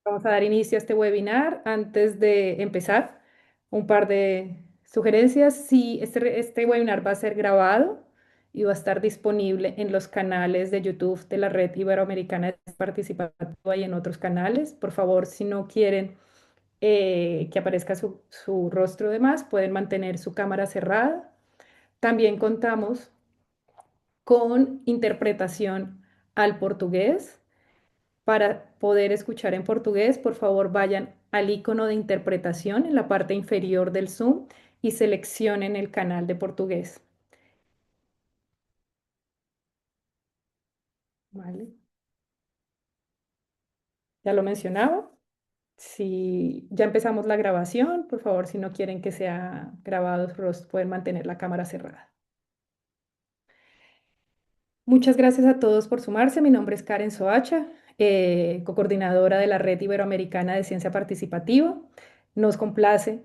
Vamos a dar inicio a este webinar. Antes de empezar, un par de sugerencias. Sí, este webinar va a ser grabado y va a estar disponible en los canales de YouTube de la Red Iberoamericana de Participativa y en otros canales. Por favor, si no quieren que aparezca su rostro de más, pueden mantener su cámara cerrada. También contamos con interpretación al portugués. Para poder escuchar en portugués, por favor vayan al icono de interpretación en la parte inferior del Zoom y seleccionen el canal de portugués. ¿Vale? Ya lo mencionaba. Si ya empezamos la grabación, por favor, si no quieren que sea grabado, pueden mantener la cámara cerrada. Muchas gracias a todos por sumarse. Mi nombre es Karen Soacha, cocoordinadora de la Red Iberoamericana de Ciencia Participativa. Nos complace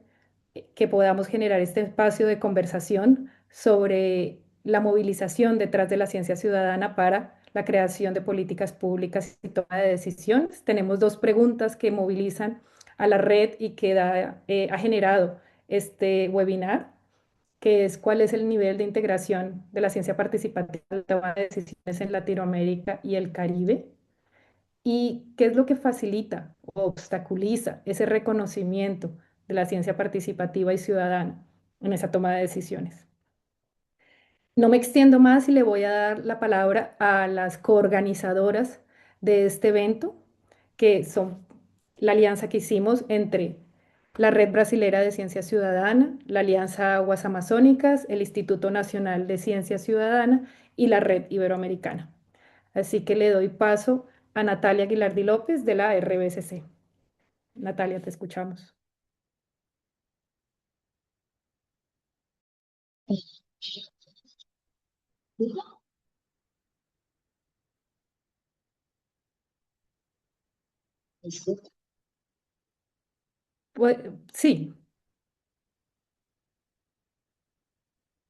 que podamos generar este espacio de conversación sobre la movilización detrás de la ciencia ciudadana para la creación de políticas públicas y toma de decisiones. Tenemos dos preguntas que movilizan a la red y que ha generado este webinar, que es cuál es el nivel de integración de la ciencia participativa en la toma de decisiones en Latinoamérica y el Caribe, y qué es lo que facilita o obstaculiza ese reconocimiento de la ciencia participativa y ciudadana en esa toma de decisiones. No me extiendo más y le voy a dar la palabra a las coorganizadoras de este evento, que son la alianza que hicimos entre la Red Brasilera de Ciencia Ciudadana, la Alianza Aguas Amazónicas, el Instituto Nacional de Ciencia Ciudadana y la Red Iberoamericana. Así que le doy paso a Natalia Aguilardi López de la RBCC. Natalia, te escuchamos. Pues, sí,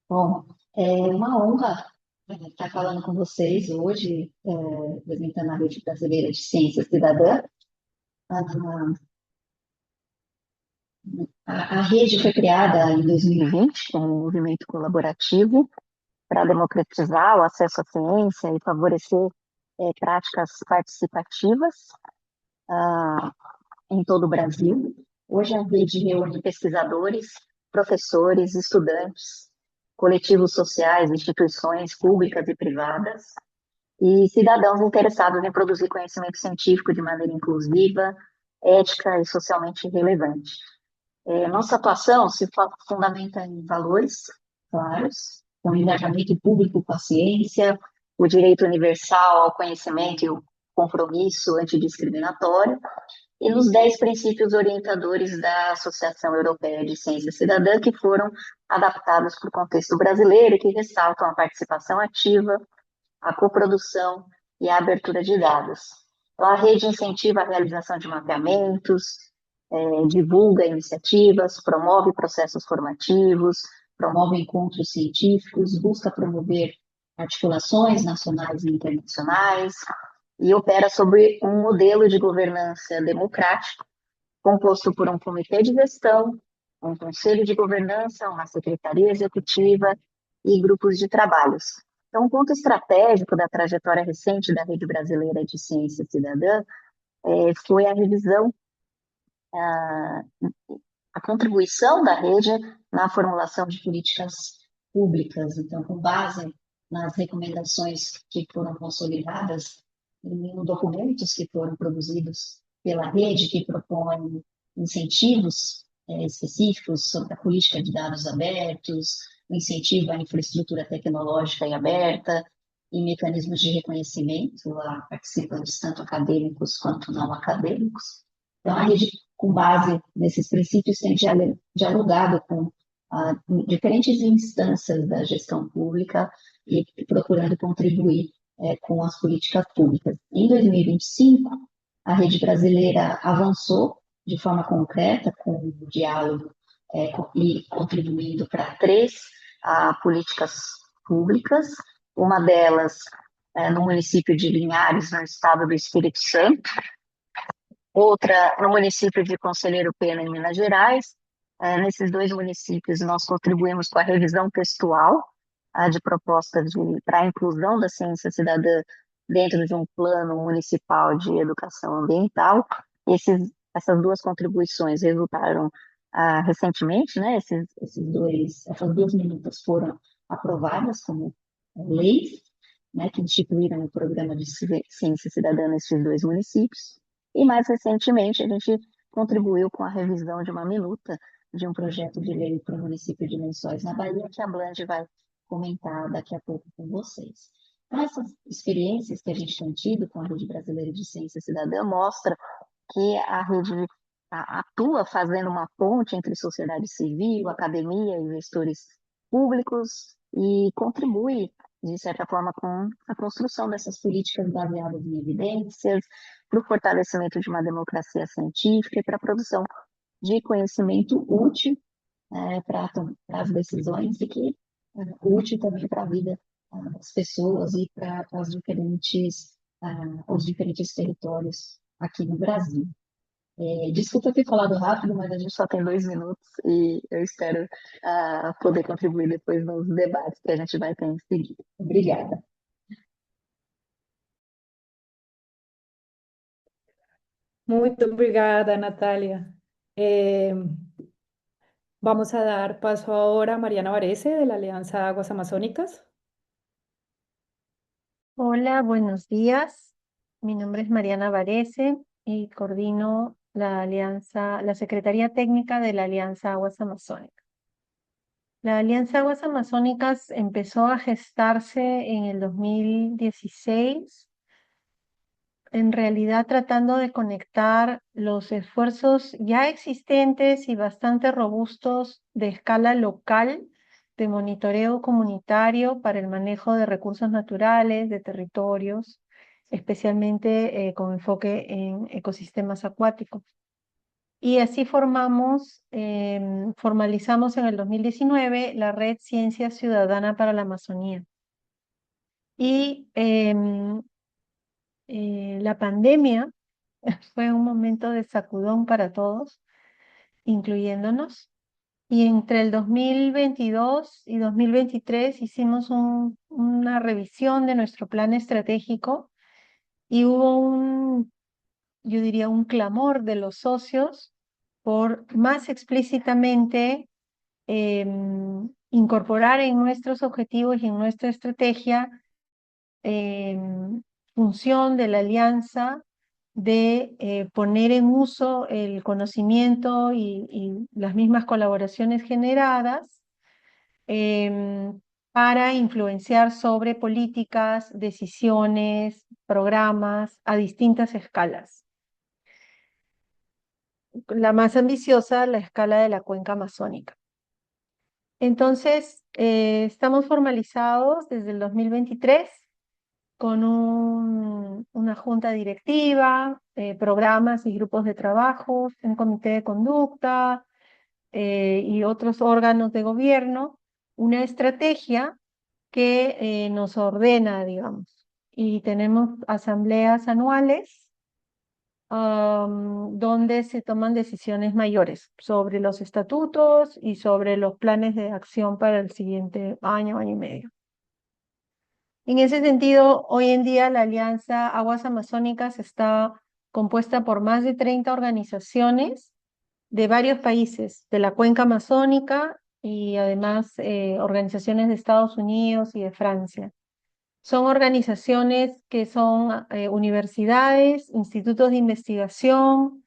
Bom, é uma honra estar falando com vocês hoje, apresentando a Rede Brasileira de Ciência Cidadã. Ah, a rede foi criada em 2020 como um movimento colaborativo para democratizar o acesso à ciência e favorecer práticas participativas ah, em todo o Brasil. Hoje a rede reúne pesquisadores, professores, estudantes, coletivos sociais, instituições públicas e privadas, e cidadãos interessados em produzir conhecimento científico de maneira inclusiva, ética e socialmente relevante. Nossa atuação se fundamenta em valores claros, com engajamento público com a ciência, o direito universal ao conhecimento e o compromisso antidiscriminatório, e nos 10 princípios orientadores da Associação Europeia de Ciência Cidadã, que foram adaptados para o contexto brasileiro e que ressaltam a participação ativa, a coprodução e a abertura de dados. A rede incentiva a realização de mapeamentos, divulga iniciativas, promove processos formativos, promove encontros científicos, busca promover articulações nacionais e internacionais e opera sobre um modelo de governança democrática composto por um comitê de gestão, um conselho de governança, uma secretaria executiva e grupos de trabalhos. Então, um ponto estratégico da trajetória recente da Rede Brasileira de Ciência Cidadã foi a revisão, a, a contribuição da rede na formulação de políticas públicas. Então, com base nas recomendações que foram consolidadas em documentos que foram produzidos pela rede, que propõem incentivos específicos sobre a política de dados abertos, o incentivo à infraestrutura tecnológica e aberta, e mecanismos de reconhecimento a participantes tanto acadêmicos quanto não acadêmicos. Então, a rede, com base nesses princípios, tem dialogado com diferentes instâncias da gestão pública e procurando contribuir com as políticas públicas. Em 2025, a rede brasileira avançou de forma concreta com o diálogo e contribuindo para 3 políticas públicas, uma delas no município de Linhares, no estado do Espírito Santo, outra no município de Conselheiro Pena, em Minas Gerais. Nesses dois municípios, nós contribuímos com a revisão textual de propostas para a inclusão da ciência cidadã dentro de um plano municipal de educação ambiental. Essas duas contribuições resultaram recentemente, né? Essas duas minutas foram aprovadas como leis, né, que instituíram o programa de ciência cidadã nesses dois municípios. E mais recentemente, a gente contribuiu com a revisão de uma minuta de um projeto de lei para o município de Lençóis, na Bahia, que a Blanche vai comentar daqui a pouco com vocês. Então, essas experiências que a gente tem tido com a Rede Brasileira de Ciência Cidadã mostra que a rede atua fazendo uma ponte entre sociedade civil, academia e gestores públicos e contribui, de certa forma, com a construção dessas políticas baseadas em evidências, para o fortalecimento de uma democracia científica e para a produção de conhecimento útil para as decisões e que útil também para a vida das pessoas e para os diferentes territórios aqui no Brasil. Desculpa ter falado rápido, mas a gente só tem 2 minutos e eu espero poder contribuir depois nos debates que a gente vai ter em seguida. Obrigada. Muito obrigada, Natalia. Eh, Vamos a dar paso ahora a Mariana Varese de la Alianza Aguas Amazónicas. Hola, buenos días. Mi nombre es Mariana Varese y coordino la Secretaría Técnica de la Alianza Aguas Amazónicas. La Alianza Aguas Amazónicas empezó a gestarse en el 2016, en realidad tratando de conectar los esfuerzos ya existentes y bastante robustos de escala local de monitoreo comunitario para el manejo de recursos naturales, de territorios, especialmente con enfoque en ecosistemas acuáticos. Y así formalizamos en el 2019 la Red Ciencia Ciudadana para la Amazonía. Y la pandemia fue un momento de sacudón para todos, incluyéndonos. Y entre el 2022 y 2023 hicimos una revisión de nuestro plan estratégico y hubo yo diría, un clamor de los socios por más explícitamente incorporar en nuestros objetivos y en nuestra estrategia función de la alianza de poner en uso el conocimiento y las mismas colaboraciones generadas para influenciar sobre políticas, decisiones, programas a distintas escalas. La más ambiciosa, la escala de la cuenca amazónica. Entonces, estamos formalizados desde el 2023 con una junta directiva, programas y grupos de trabajo, un comité de conducta y otros órganos de gobierno, una estrategia que nos ordena, digamos. Y tenemos asambleas anuales donde se toman decisiones mayores sobre los estatutos y sobre los planes de acción para el siguiente año, año y medio. En ese sentido, hoy en día la Alianza Aguas Amazónicas está compuesta por más de 30 organizaciones de varios países, de la cuenca amazónica y además organizaciones de Estados Unidos y de Francia. Son organizaciones que son universidades, institutos de investigación,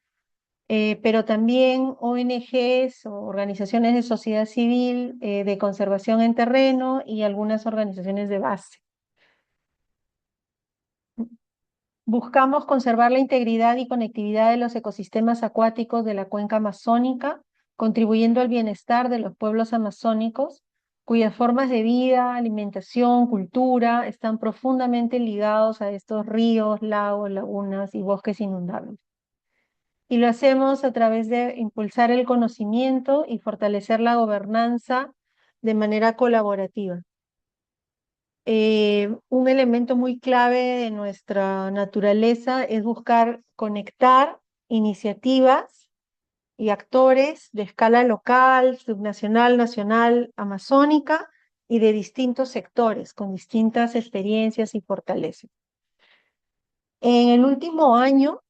pero también ONGs o organizaciones de sociedad civil, de conservación en terreno y algunas organizaciones de base. Buscamos conservar la integridad y conectividad de los ecosistemas acuáticos de la cuenca amazónica, contribuyendo al bienestar de los pueblos amazónicos, cuyas formas de vida, alimentación, cultura están profundamente ligados a estos ríos, lagos, lagunas y bosques inundables. Y lo hacemos a través de impulsar el conocimiento y fortalecer la gobernanza de manera colaborativa. Un elemento muy clave de nuestra naturaleza es buscar conectar iniciativas y actores de escala local, subnacional, nacional, amazónica y de distintos sectores, con distintas experiencias y fortalezas. En el último año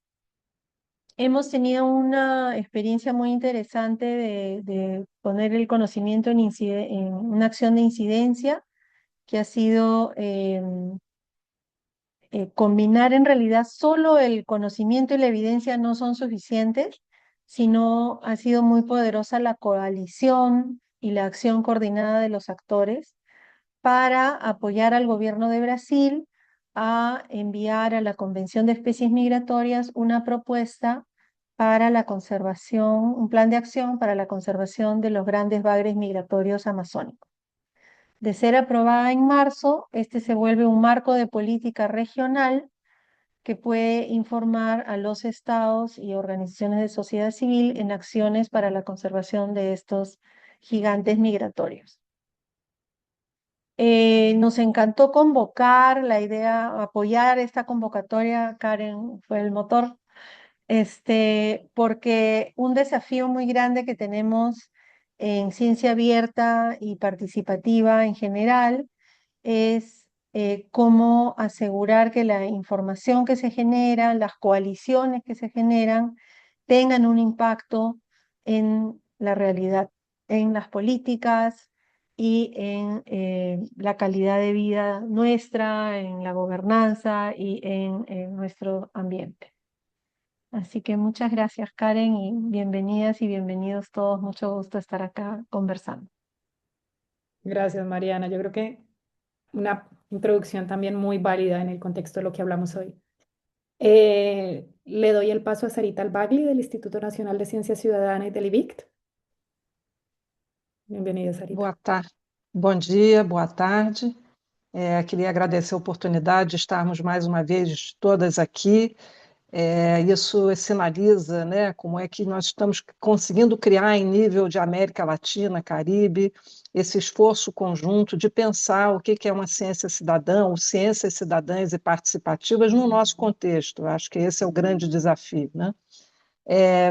hemos tenido una experiencia muy interesante de poner el conocimiento en una acción de incidencia que ha sido combinar en realidad solo el conocimiento y la evidencia no son suficientes, sino ha sido muy poderosa la coalición y la acción coordinada de los actores para apoyar al gobierno de Brasil a enviar a la Convención de Especies Migratorias una propuesta para la conservación, un plan de acción para la conservación de los grandes bagres migratorios amazónicos. De ser aprobada en marzo, este se vuelve un marco de política regional que puede informar a los estados y organizaciones de sociedad civil en acciones para la conservación de estos gigantes migratorios. Nos encantó convocar la idea, apoyar esta convocatoria, Karen fue el motor, porque un desafío muy grande que tenemos en ciencia abierta y participativa en general es cómo asegurar que la información que se genera, las coaliciones que se generan, tengan un impacto en la realidad, en las políticas y en la calidad de vida nuestra, en la gobernanza y en nuestro ambiente. Así que muchas gracias, Karen, y bienvenidas y bienvenidos todos. Mucho gusto estar acá conversando. Gracias, Mariana. Yo creo que una introducción también muy válida en el contexto de lo que hablamos hoy. Le doy el paso a Sarita Albagli del Instituto Nacional de Ciencia Ciudadana y del IBICT. Bienvenida, Sarita. Boa tarde. Bom dia, boa tarde. Queria agradecer a oportunidade de estarmos mais uma vez todas aqui. Isso sinaliza, né, como é que nós estamos conseguindo criar em nível de América Latina, Caribe, esse esforço conjunto de pensar o que é uma ciência cidadã, ou ciências cidadãs e participativas no nosso contexto. Acho que esse é o grande desafio, né?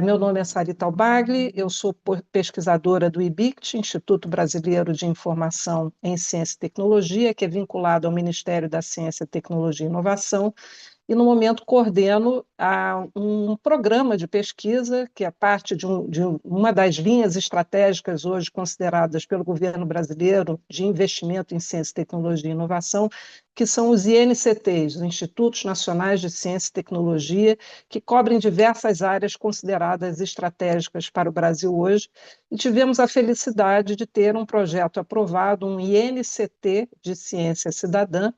Meu nome é Sarita Albagli, eu sou pesquisadora do IBICT, Instituto Brasileiro de Informação em Ciência e Tecnologia, que é vinculado ao Ministério da Ciência, Tecnologia e Inovação, e no momento coordeno um programa de pesquisa que é parte de uma das linhas estratégicas hoje consideradas pelo governo brasileiro de investimento em ciência, tecnologia e inovação, que são os INCTs, os Institutos Nacionais de Ciência e Tecnologia, que cobrem diversas áreas consideradas estratégicas para o Brasil hoje, e tivemos a felicidade de ter um projeto aprovado, um INCT de Ciência Cidadã,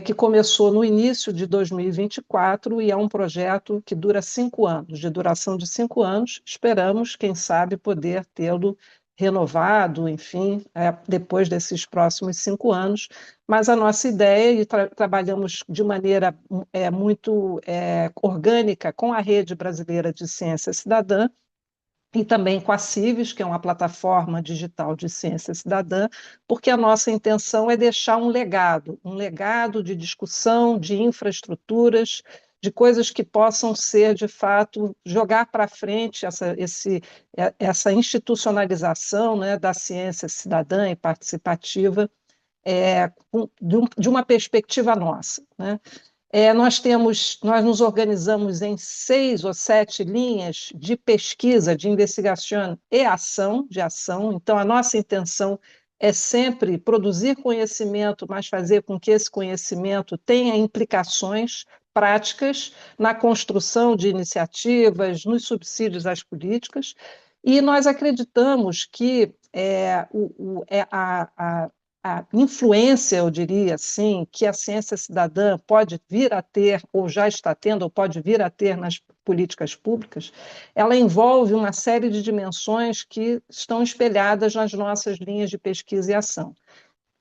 que começou no início de 2024 e é um projeto que dura 5 anos, de duração de 5 anos. Esperamos, quem sabe, poder tê-lo renovado, enfim, depois desses próximos 5 anos. Mas a nossa ideia, e trabalhamos de maneira muito orgânica com a Rede Brasileira de Ciência Cidadã, e também com a Cives, que é uma plataforma digital de ciência cidadã, porque a nossa intenção é deixar um legado de discussão, de infraestruturas, de coisas que possam ser, de fato, jogar para frente essa institucionalização, né, da ciência cidadã e participativa de uma perspectiva nossa, né? Nós nos organizamos em 6 ou 7 linhas de pesquisa, de investigação e de ação. Então, a nossa intenção é sempre produzir conhecimento, mas fazer com que esse conhecimento tenha implicações práticas na construção de iniciativas, nos subsídios às políticas. E nós acreditamos que a influência, eu diria assim, que a ciência cidadã pode vir a ter, ou já está tendo, ou pode vir a ter nas políticas públicas, ela envolve uma série de dimensões que estão espelhadas nas nossas linhas de pesquisa e ação.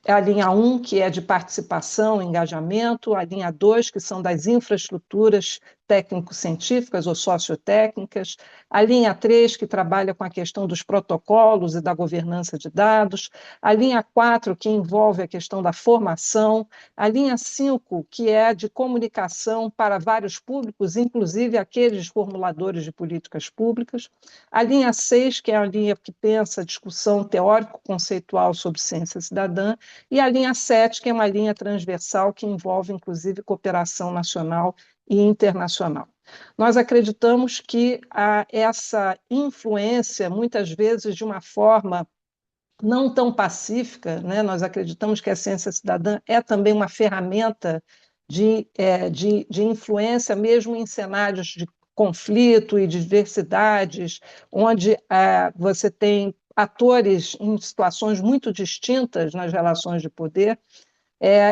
A linha 1, que é de participação, engajamento, a linha 2, que são das infraestruturas técnico-científicas ou sociotécnicas, a linha 3, que trabalha com a questão dos protocolos e da governança de dados, a linha 4, que envolve a questão da formação, a linha 5, que é de comunicação para vários públicos, inclusive aqueles formuladores de políticas públicas, a linha 6, que é a linha que pensa a discussão teórico-conceitual sobre ciência cidadã, e a linha 7, que é uma linha transversal que envolve, inclusive, cooperação nacional e internacional. Nós acreditamos que essa influência, muitas vezes de uma forma não tão pacífica, né? Nós acreditamos que a ciência cidadã é também uma ferramenta de influência, mesmo em cenários de conflito e de diversidades, onde você tem atores em situações muito distintas nas relações de poder,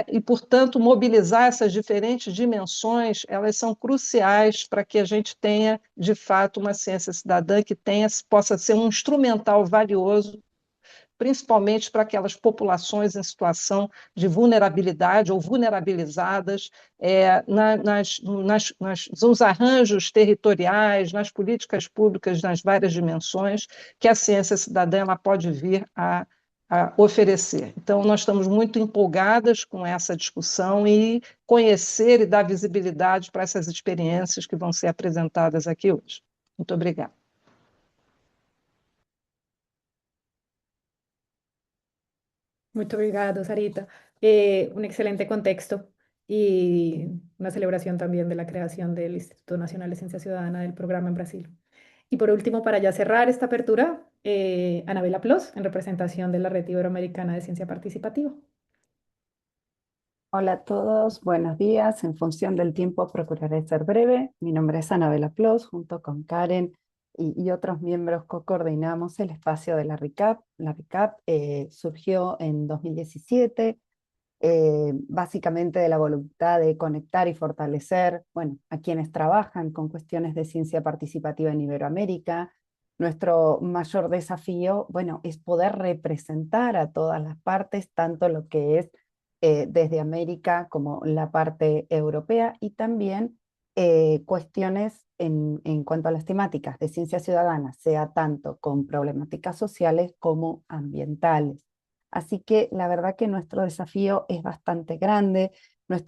e, portanto, mobilizar essas diferentes dimensões, elas são cruciais para que a gente tenha, de fato, uma ciência cidadã que possa ser um instrumental valioso, principalmente para aquelas populações em situação de vulnerabilidade ou vulnerabilizadas nos arranjos territoriais, nas políticas públicas, nas várias dimensões que a ciência cidadã ela pode vir a oferecer. Então, nós estamos muito empolgadas com essa discussão e conhecer e dar visibilidade para essas experiências que vão ser apresentadas aqui hoje. Muito obrigada. Muito obrigado, Sarita. Un excelente contexto y una celebración también de la creación del Instituto Nacional de Ciencia Ciudadana del programa en Brasil. Y por último, para ya cerrar esta apertura, Anabela Plos, en representación de la Red Iberoamericana de Ciencia Participativa. Hola a todos, buenos días. En función del tiempo procuraré ser breve. Mi nombre es Anabela Plos, junto con Karen y otros miembros co-coordinamos el espacio de la RICAP. La RICAP surgió en 2017, básicamente de la voluntad de conectar y fortalecer, bueno, a quienes trabajan con cuestiones de ciencia participativa en Iberoamérica. Nuestro mayor desafío, bueno, es poder representar a todas las partes, tanto lo que es desde América como la parte europea, y también cuestiones en cuanto a las temáticas de ciencia ciudadana, sea tanto con problemáticas sociales como ambientales. Así que la verdad que nuestro desafío es bastante grande. Les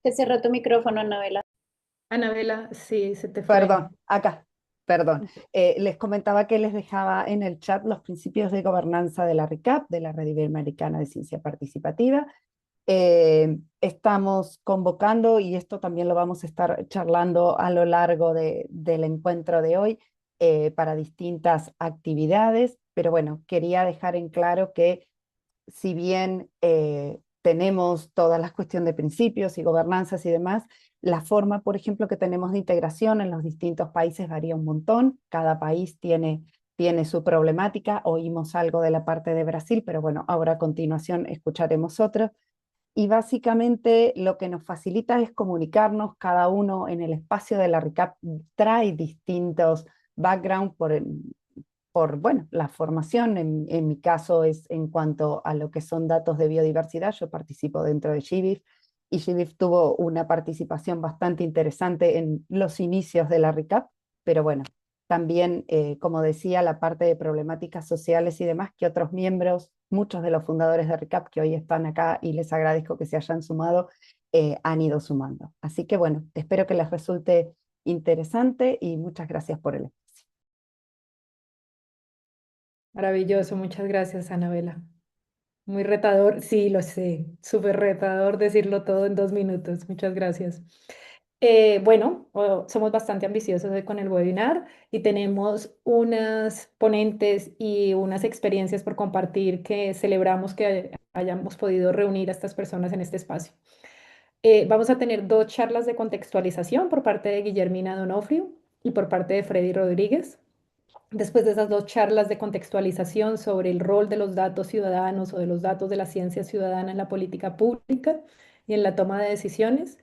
Te cerró tu micrófono, Anabela. Anabela, sí, se te fue. Perdón, acá, perdón. Les comentaba que les dejaba en el chat los principios de gobernanza de la RICAP, de la Red Iberoamericana de Ciencia Participativa. Estamos convocando, y esto también lo vamos a estar charlando a lo largo del encuentro de hoy, para distintas actividades, pero bueno, quería dejar en claro que si bien tenemos todas las cuestiones de principios y gobernanzas y demás, la forma, por ejemplo, que tenemos de integración en los distintos países varía un montón. Cada país tiene su problemática. Oímos algo de la parte de Brasil, pero bueno, ahora a continuación escucharemos otro. Y básicamente lo que nos facilita es comunicarnos, cada uno en el espacio de la RICAP trae distintos backgrounds bueno, la formación. En mi caso es en cuanto a lo que son datos de biodiversidad. Yo participo dentro de GBIF, y GBIF tuvo una participación bastante interesante en los inicios de la RICAP, pero bueno, también, como decía, la parte de problemáticas sociales y demás, que otros miembros, muchos de los fundadores de RICAP que hoy están acá, y les agradezco que se hayan sumado, han ido sumando. Así que bueno, espero que les resulte interesante y muchas gracias por el espacio. Maravilloso, muchas gracias, Anabela. Muy retador, sí, lo sé, súper retador decirlo todo en 2 minutos. Muchas gracias. Bueno, somos bastante ambiciosos hoy con el webinar y tenemos unas ponentes y unas experiencias por compartir que celebramos que hayamos podido reunir a estas personas en este espacio. Vamos a tener 2 charlas de contextualización por parte de Guillermina Donofrio y por parte de Freddy Rodríguez. Después de esas 2 charlas de contextualización sobre el rol de los datos ciudadanos o de los datos de la ciencia ciudadana en la política pública y en la toma de decisiones,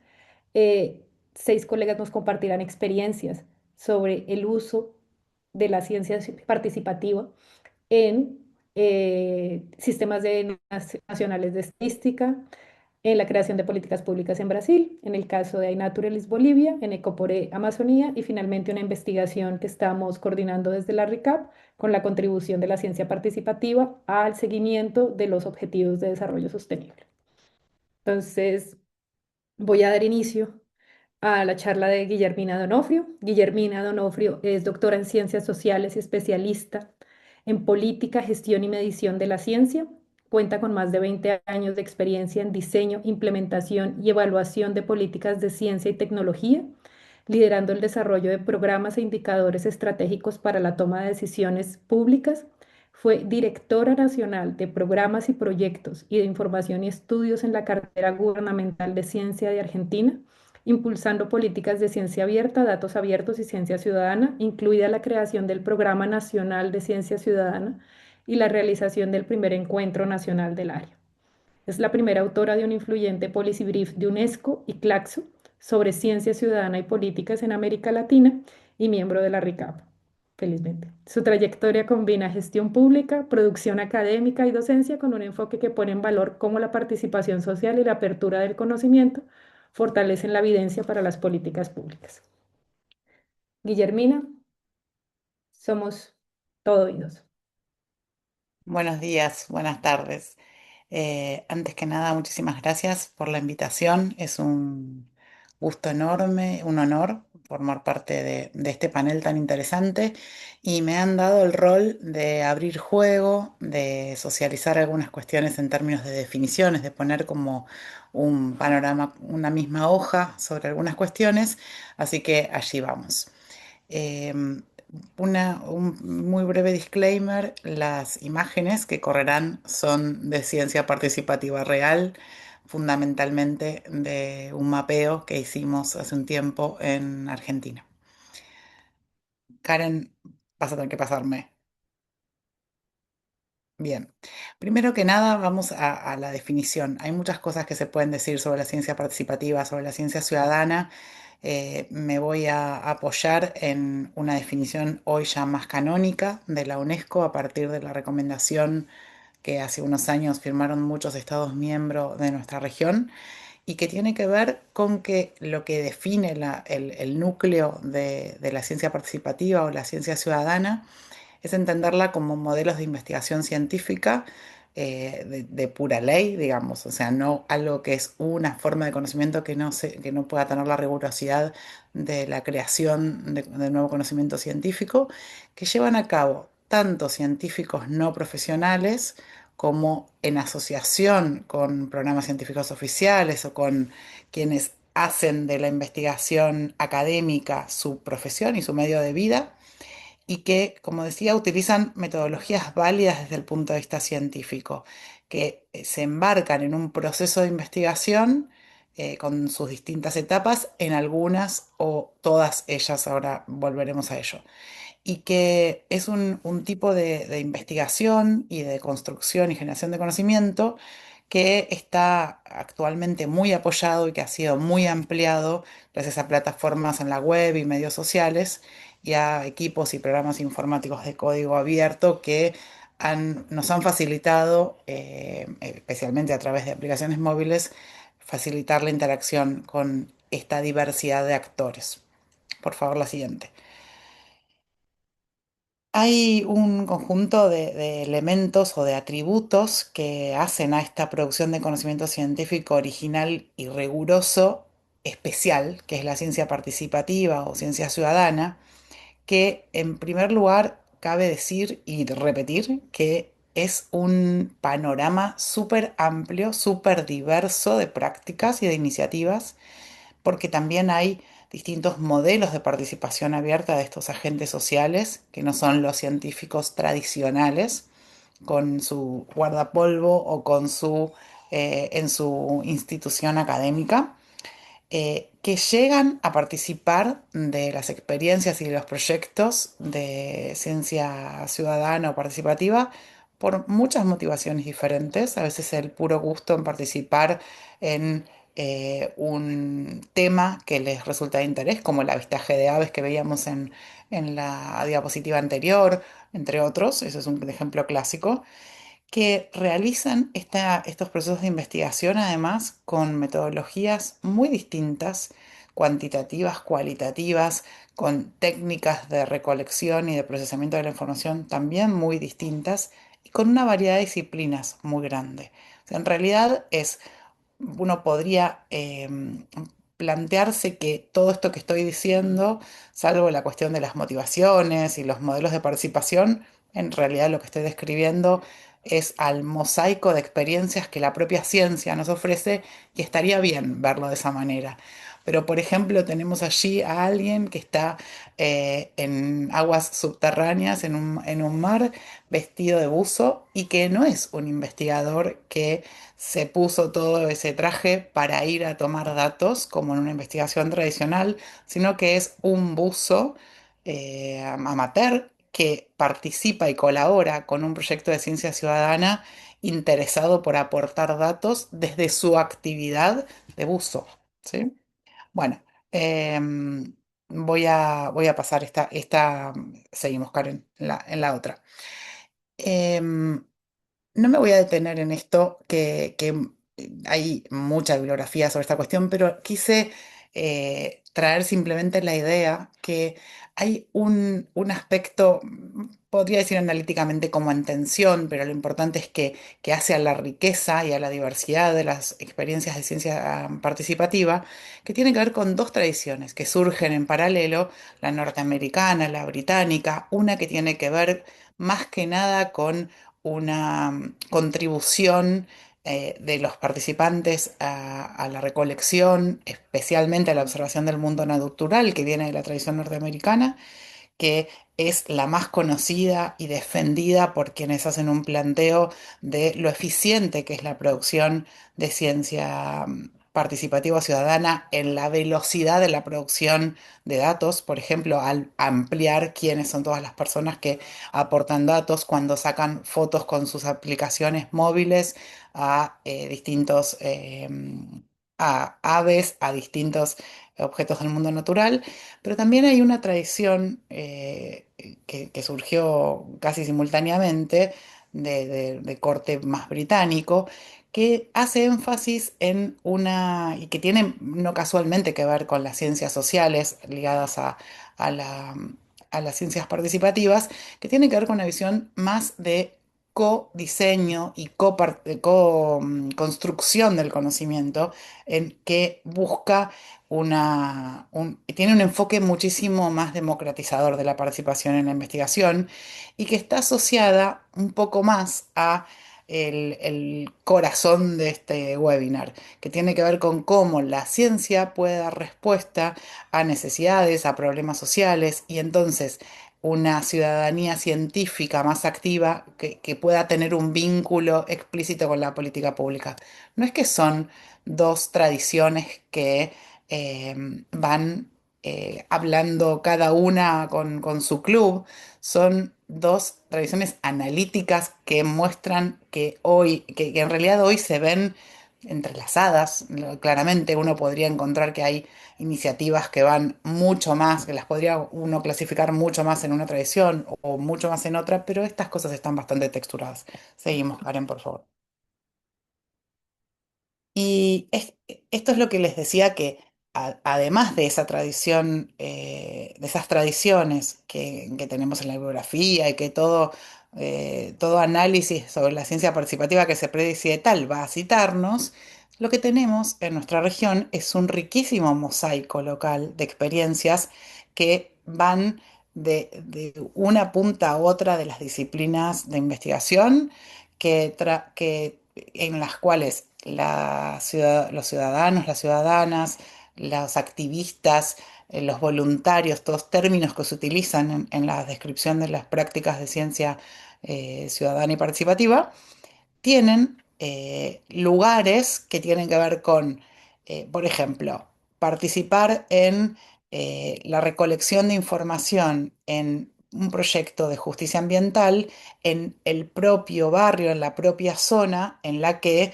6 colegas nos compartirán experiencias sobre el uso de la ciencia participativa en sistemas nacionales de estadística, en la creación de políticas públicas en Brasil, en el caso de iNaturalis Bolivia, en Ecopore Amazonía y finalmente una investigación que estamos coordinando desde la RICAP con la contribución de la ciencia participativa al seguimiento de los objetivos de desarrollo sostenible. Entonces, voy a dar inicio a la charla de Guillermina Donofrio. Guillermina Donofrio es doctora en ciencias sociales y especialista en política, gestión y medición de la ciencia. Cuenta con más de 20 años de experiencia en diseño, implementación y evaluación de políticas de ciencia y tecnología, liderando el desarrollo de programas e indicadores estratégicos para la toma de decisiones públicas. Fue directora nacional de programas y proyectos y de información y estudios en la cartera gubernamental de ciencia de Argentina, impulsando políticas de ciencia abierta, datos abiertos y ciencia ciudadana, incluida la creación del Programa Nacional de Ciencia Ciudadana y la realización del primer encuentro nacional del área. Es la primera autora de un influyente policy brief de UNESCO y Claxo sobre ciencia ciudadana y políticas en América Latina y miembro de la RICAP. Felizmente. Su trayectoria combina gestión pública, producción académica y docencia con un enfoque que pone en valor cómo la participación social y la apertura del conocimiento fortalecen la evidencia para las políticas públicas. Guillermina, somos todo oídos. Buenos días, buenas tardes. Antes que nada, muchísimas gracias por la invitación. Es un gusto enorme, un honor formar parte de este panel tan interesante y me han dado el rol de abrir juego, de socializar algunas cuestiones en términos de definiciones, de poner como un panorama, una misma hoja sobre algunas cuestiones, así que allí vamos. Em, un muy breve disclaimer, las imágenes que correrán son de ciencia participativa real, fundamentalmente de un mapeo que hicimos hace un tiempo en Argentina. Karen, vas a tener que pasarme. Bien, primero que nada vamos a la definición. Hay muchas cosas que se pueden decir sobre la ciencia participativa, sobre la ciencia ciudadana. Me voy a apoyar en una definición hoy ya más canónica de la UNESCO a partir de la recomendación que hace unos años firmaron muchos estados miembros de nuestra región y que tiene que ver con que lo que define el núcleo de la ciencia participativa o la ciencia ciudadana es entenderla como modelos de investigación científica de pura ley, digamos, o sea, no algo que es una forma de conocimiento que no pueda tener la rigurosidad de la creación de nuevo conocimiento científico, que llevan a cabo tanto científicos no profesionales como en asociación con programas científicos oficiales o con quienes hacen de la investigación académica su profesión y su medio de vida y que, como decía, utilizan metodologías válidas desde el punto de vista científico, que se embarcan en un proceso de investigación con sus distintas etapas, en algunas o todas ellas, ahora volveremos a ello, y que es un tipo de investigación y de construcción y generación de conocimiento que está actualmente muy apoyado y que ha sido muy ampliado gracias a plataformas en la web y medios sociales y a equipos y programas informáticos de código abierto que nos han facilitado, especialmente a través de aplicaciones móviles, facilitar la interacción con esta diversidad de actores. Por favor, la siguiente. Hay un conjunto de elementos o de atributos que hacen a esta producción de conocimiento científico original y riguroso especial, que es la ciencia participativa o ciencia ciudadana, que en primer lugar cabe decir y repetir que es un panorama súper amplio, súper diverso de prácticas y de iniciativas porque también hay distintos modelos de participación abierta de estos agentes sociales, que no son los científicos tradicionales, con su guardapolvo o en su institución académica, que llegan a participar de las experiencias y de los proyectos de ciencia ciudadana o participativa por muchas motivaciones diferentes. A veces el puro gusto en participar en un tema que les resulta de interés, como el avistaje de aves que veíamos en la diapositiva anterior, entre otros, ese es un ejemplo clásico, que realizan estos procesos de investigación además con metodologías muy distintas, cuantitativas, cualitativas, con técnicas de recolección y de procesamiento de la información también muy distintas y con una variedad de disciplinas muy grande. O sea, en realidad uno podría plantearse que todo esto que estoy diciendo, salvo la cuestión de las motivaciones y los modelos de participación, en realidad lo que estoy describiendo es al mosaico de experiencias que la propia ciencia nos ofrece y estaría bien verlo de esa manera. Pero, por ejemplo, tenemos allí a alguien que está en aguas subterráneas, en un mar, vestido de buzo y que no es un investigador que se puso todo ese traje para ir a tomar datos, como en una investigación tradicional, sino que es un buzo amateur que participa y colabora con un proyecto de ciencia ciudadana interesado por aportar datos desde su actividad de buzo, ¿sí? Bueno, voy a pasar seguimos, Karen, en la otra. Em, no me voy a detener en esto, que hay mucha bibliografía sobre esta cuestión, pero quise traer simplemente la idea que hay un aspecto, podría decir analíticamente como en tensión, pero lo importante es que hace a la riqueza y a la diversidad de las experiencias de ciencia participativa, que tiene que ver con dos tradiciones que surgen en paralelo, la norteamericana, la británica, una que tiene que ver más que nada con una contribución de los participantes a la recolección, especialmente a la observación del mundo natural que viene de la tradición norteamericana, que es la más conocida y defendida por quienes hacen un planteo de lo eficiente que es la producción de ciencia participativa ciudadana en la velocidad de la producción de datos, por ejemplo, al ampliar quiénes son todas las personas que aportan datos cuando sacan fotos con sus aplicaciones móviles a distintos a aves, a distintos objetos del mundo natural, pero también hay una tradición que surgió casi simultáneamente de corte más británico, que hace énfasis en y que tiene no casualmente que ver con las ciencias sociales ligadas a a las ciencias participativas, que tiene que ver con una visión más de co-diseño y construcción del conocimiento, en que busca tiene un enfoque muchísimo más democratizador de la participación en la investigación y que está asociada un poco más a el corazón de este webinar, que tiene que ver con cómo la ciencia puede dar respuesta a necesidades, a problemas sociales y entonces una ciudadanía científica más activa que pueda tener un vínculo explícito con la política pública. No es que son dos tradiciones que van hablando cada una con su club. Son dos tradiciones analíticas que muestran que en realidad hoy se ven entrelazadas. Claramente uno podría encontrar que hay iniciativas que van mucho más, que las podría uno clasificar mucho más en una tradición o mucho más en otra, pero estas cosas están bastante texturadas. Seguimos, Karen, por favor. Esto es lo que les decía que además de esa tradición, de esas tradiciones que tenemos en la bibliografía y que todo análisis sobre la ciencia participativa que se predice tal va a citarnos, lo que tenemos en nuestra región es un riquísimo mosaico local de experiencias que van de una punta a otra de las disciplinas de investigación en las cuales los ciudadanos, las ciudadanas, los activistas, los voluntarios, todos términos que se utilizan en la descripción de las prácticas de ciencia ciudadana y participativa, tienen lugares que tienen que ver con, por ejemplo, participar en la recolección de información en un proyecto de justicia ambiental en el propio barrio, en la propia zona en la que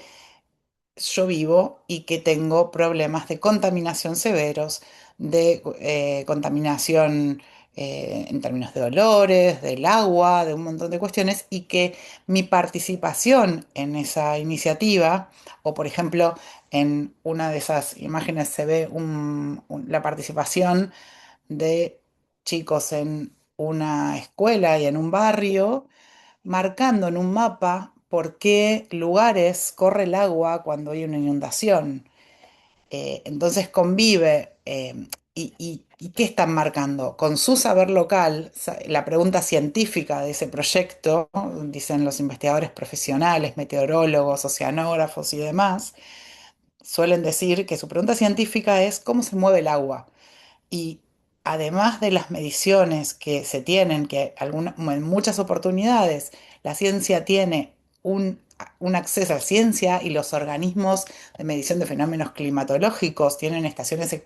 yo vivo y que tengo problemas de contaminación severos, de contaminación en términos de olores, del agua, de un montón de cuestiones, y que mi participación en esa iniciativa, o por ejemplo, en una de esas imágenes se ve la participación de chicos en una escuela y en un barrio, marcando en un mapa por qué lugares corre el agua cuando hay una inundación. Entonces convive, y ¿qué están marcando? Con su saber local, la pregunta científica de ese proyecto, dicen los investigadores profesionales, meteorólogos, oceanógrafos y demás, suelen decir que su pregunta científica es ¿cómo se mueve el agua? Y además de las mediciones que se tienen, que en muchas oportunidades la ciencia tiene un acceso a ciencia y los organismos de medición de fenómenos climatológicos tienen estaciones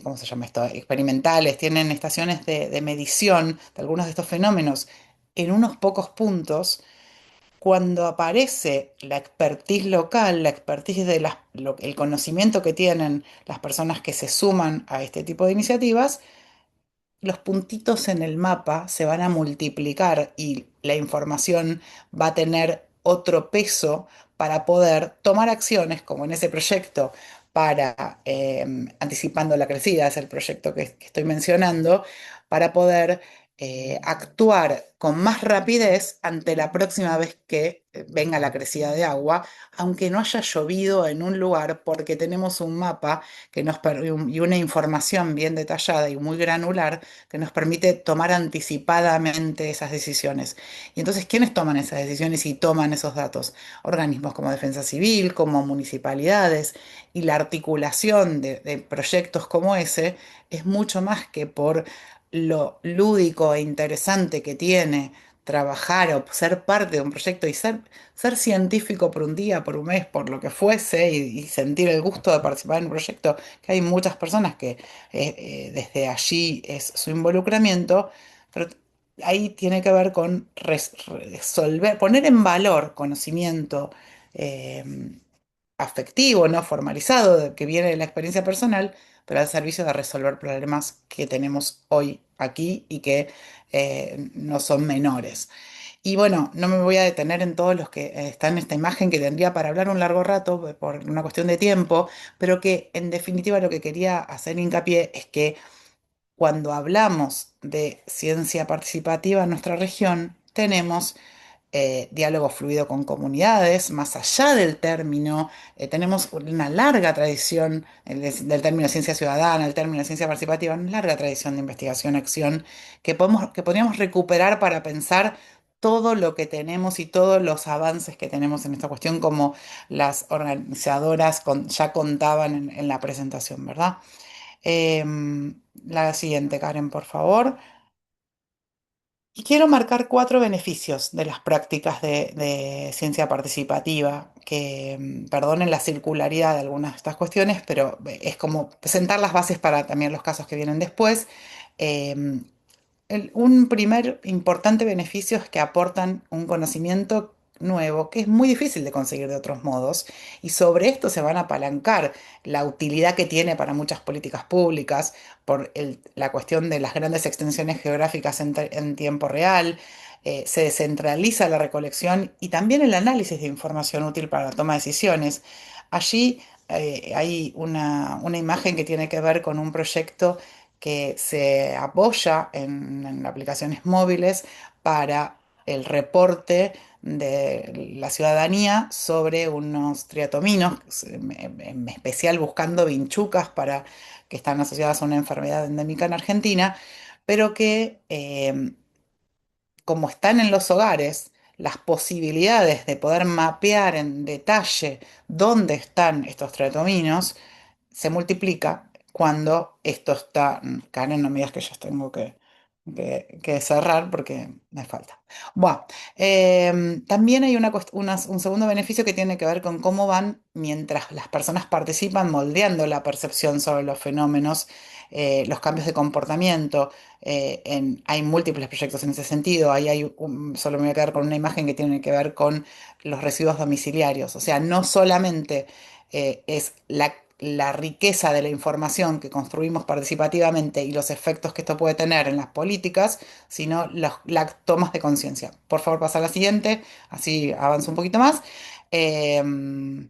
¿cómo se llama esto? Experimentales, tienen estaciones de medición de algunos de estos fenómenos en unos pocos puntos. Cuando aparece la expertise local, la expertise de el conocimiento que tienen las personas que se suman a este tipo de iniciativas, los puntitos en el mapa se van a multiplicar y la información va a tener otro peso para poder tomar acciones, como en ese proyecto para Anticipando la Crecida, es el proyecto que estoy mencionando, para poder actuar con más rapidez ante la próxima vez que venga la crecida de agua, aunque no haya llovido en un lugar, porque tenemos un mapa y una información bien detallada y muy granular que nos permite tomar anticipadamente esas decisiones. Y entonces, ¿quiénes toman esas decisiones y toman esos datos? Organismos como Defensa Civil, como municipalidades, y la articulación de proyectos como ese es mucho más que por lo lúdico e interesante que tiene trabajar o ser parte de un proyecto y ser científico por un día, por un mes, por lo que fuese, y sentir el gusto de participar en un proyecto, que hay muchas personas que desde allí es su involucramiento, pero ahí tiene que ver con resolver, poner en valor conocimiento eh, afectivo, no formalizado, que viene de la experiencia personal, pero al servicio de resolver problemas que tenemos hoy aquí y que no son menores. Y bueno, no me voy a detener en todos los que están en esta imagen, que tendría para hablar un largo rato por una cuestión de tiempo, pero que en definitiva lo que quería hacer hincapié es que cuando hablamos de ciencia participativa en nuestra región, tenemos diálogo fluido con comunidades, más allá del término, tenemos una larga tradición del término ciencia ciudadana, el término ciencia participativa, una larga tradición de investigación-acción que podríamos recuperar para pensar todo lo que tenemos y todos los avances que tenemos en esta cuestión, como las organizadoras ya contaban en la presentación, ¿verdad? La siguiente, Karen, por favor. Y quiero marcar 4 beneficios de las prácticas de ciencia participativa, que perdonen la circularidad de algunas de estas cuestiones, pero es como sentar las bases para también los casos que vienen después. Em, un primer importante beneficio es que aportan un conocimiento nuevo que es muy difícil de conseguir de otros modos, y sobre esto se van a apalancar la utilidad que tiene para muchas políticas públicas por la cuestión de las grandes extensiones geográficas en tiempo real. Se descentraliza la recolección y también el análisis de información útil para la toma de decisiones. Allí hay una imagen que tiene que ver con un proyecto que se apoya en aplicaciones móviles para el reporte de la ciudadanía sobre unos triatominos, en especial buscando vinchucas que están asociadas a una enfermedad endémica en Argentina, pero que como están en los hogares, las posibilidades de poder mapear en detalle dónde están estos triatominos se multiplica cuando esto está. Karen, no me digas que ya tengo que que cerrar porque me falta. Bueno, también hay un segundo beneficio que tiene que ver con cómo van, mientras las personas participan, moldeando la percepción sobre los fenómenos, los cambios de comportamiento. Hay múltiples proyectos en ese sentido. Solo me voy a quedar con una imagen que tiene que ver con los residuos domiciliarios. O sea, no solamente es la riqueza de la información que construimos participativamente y los efectos que esto puede tener en las políticas, sino las tomas de conciencia. Por favor, pasa a la siguiente, así avanzo un poquito más. Em,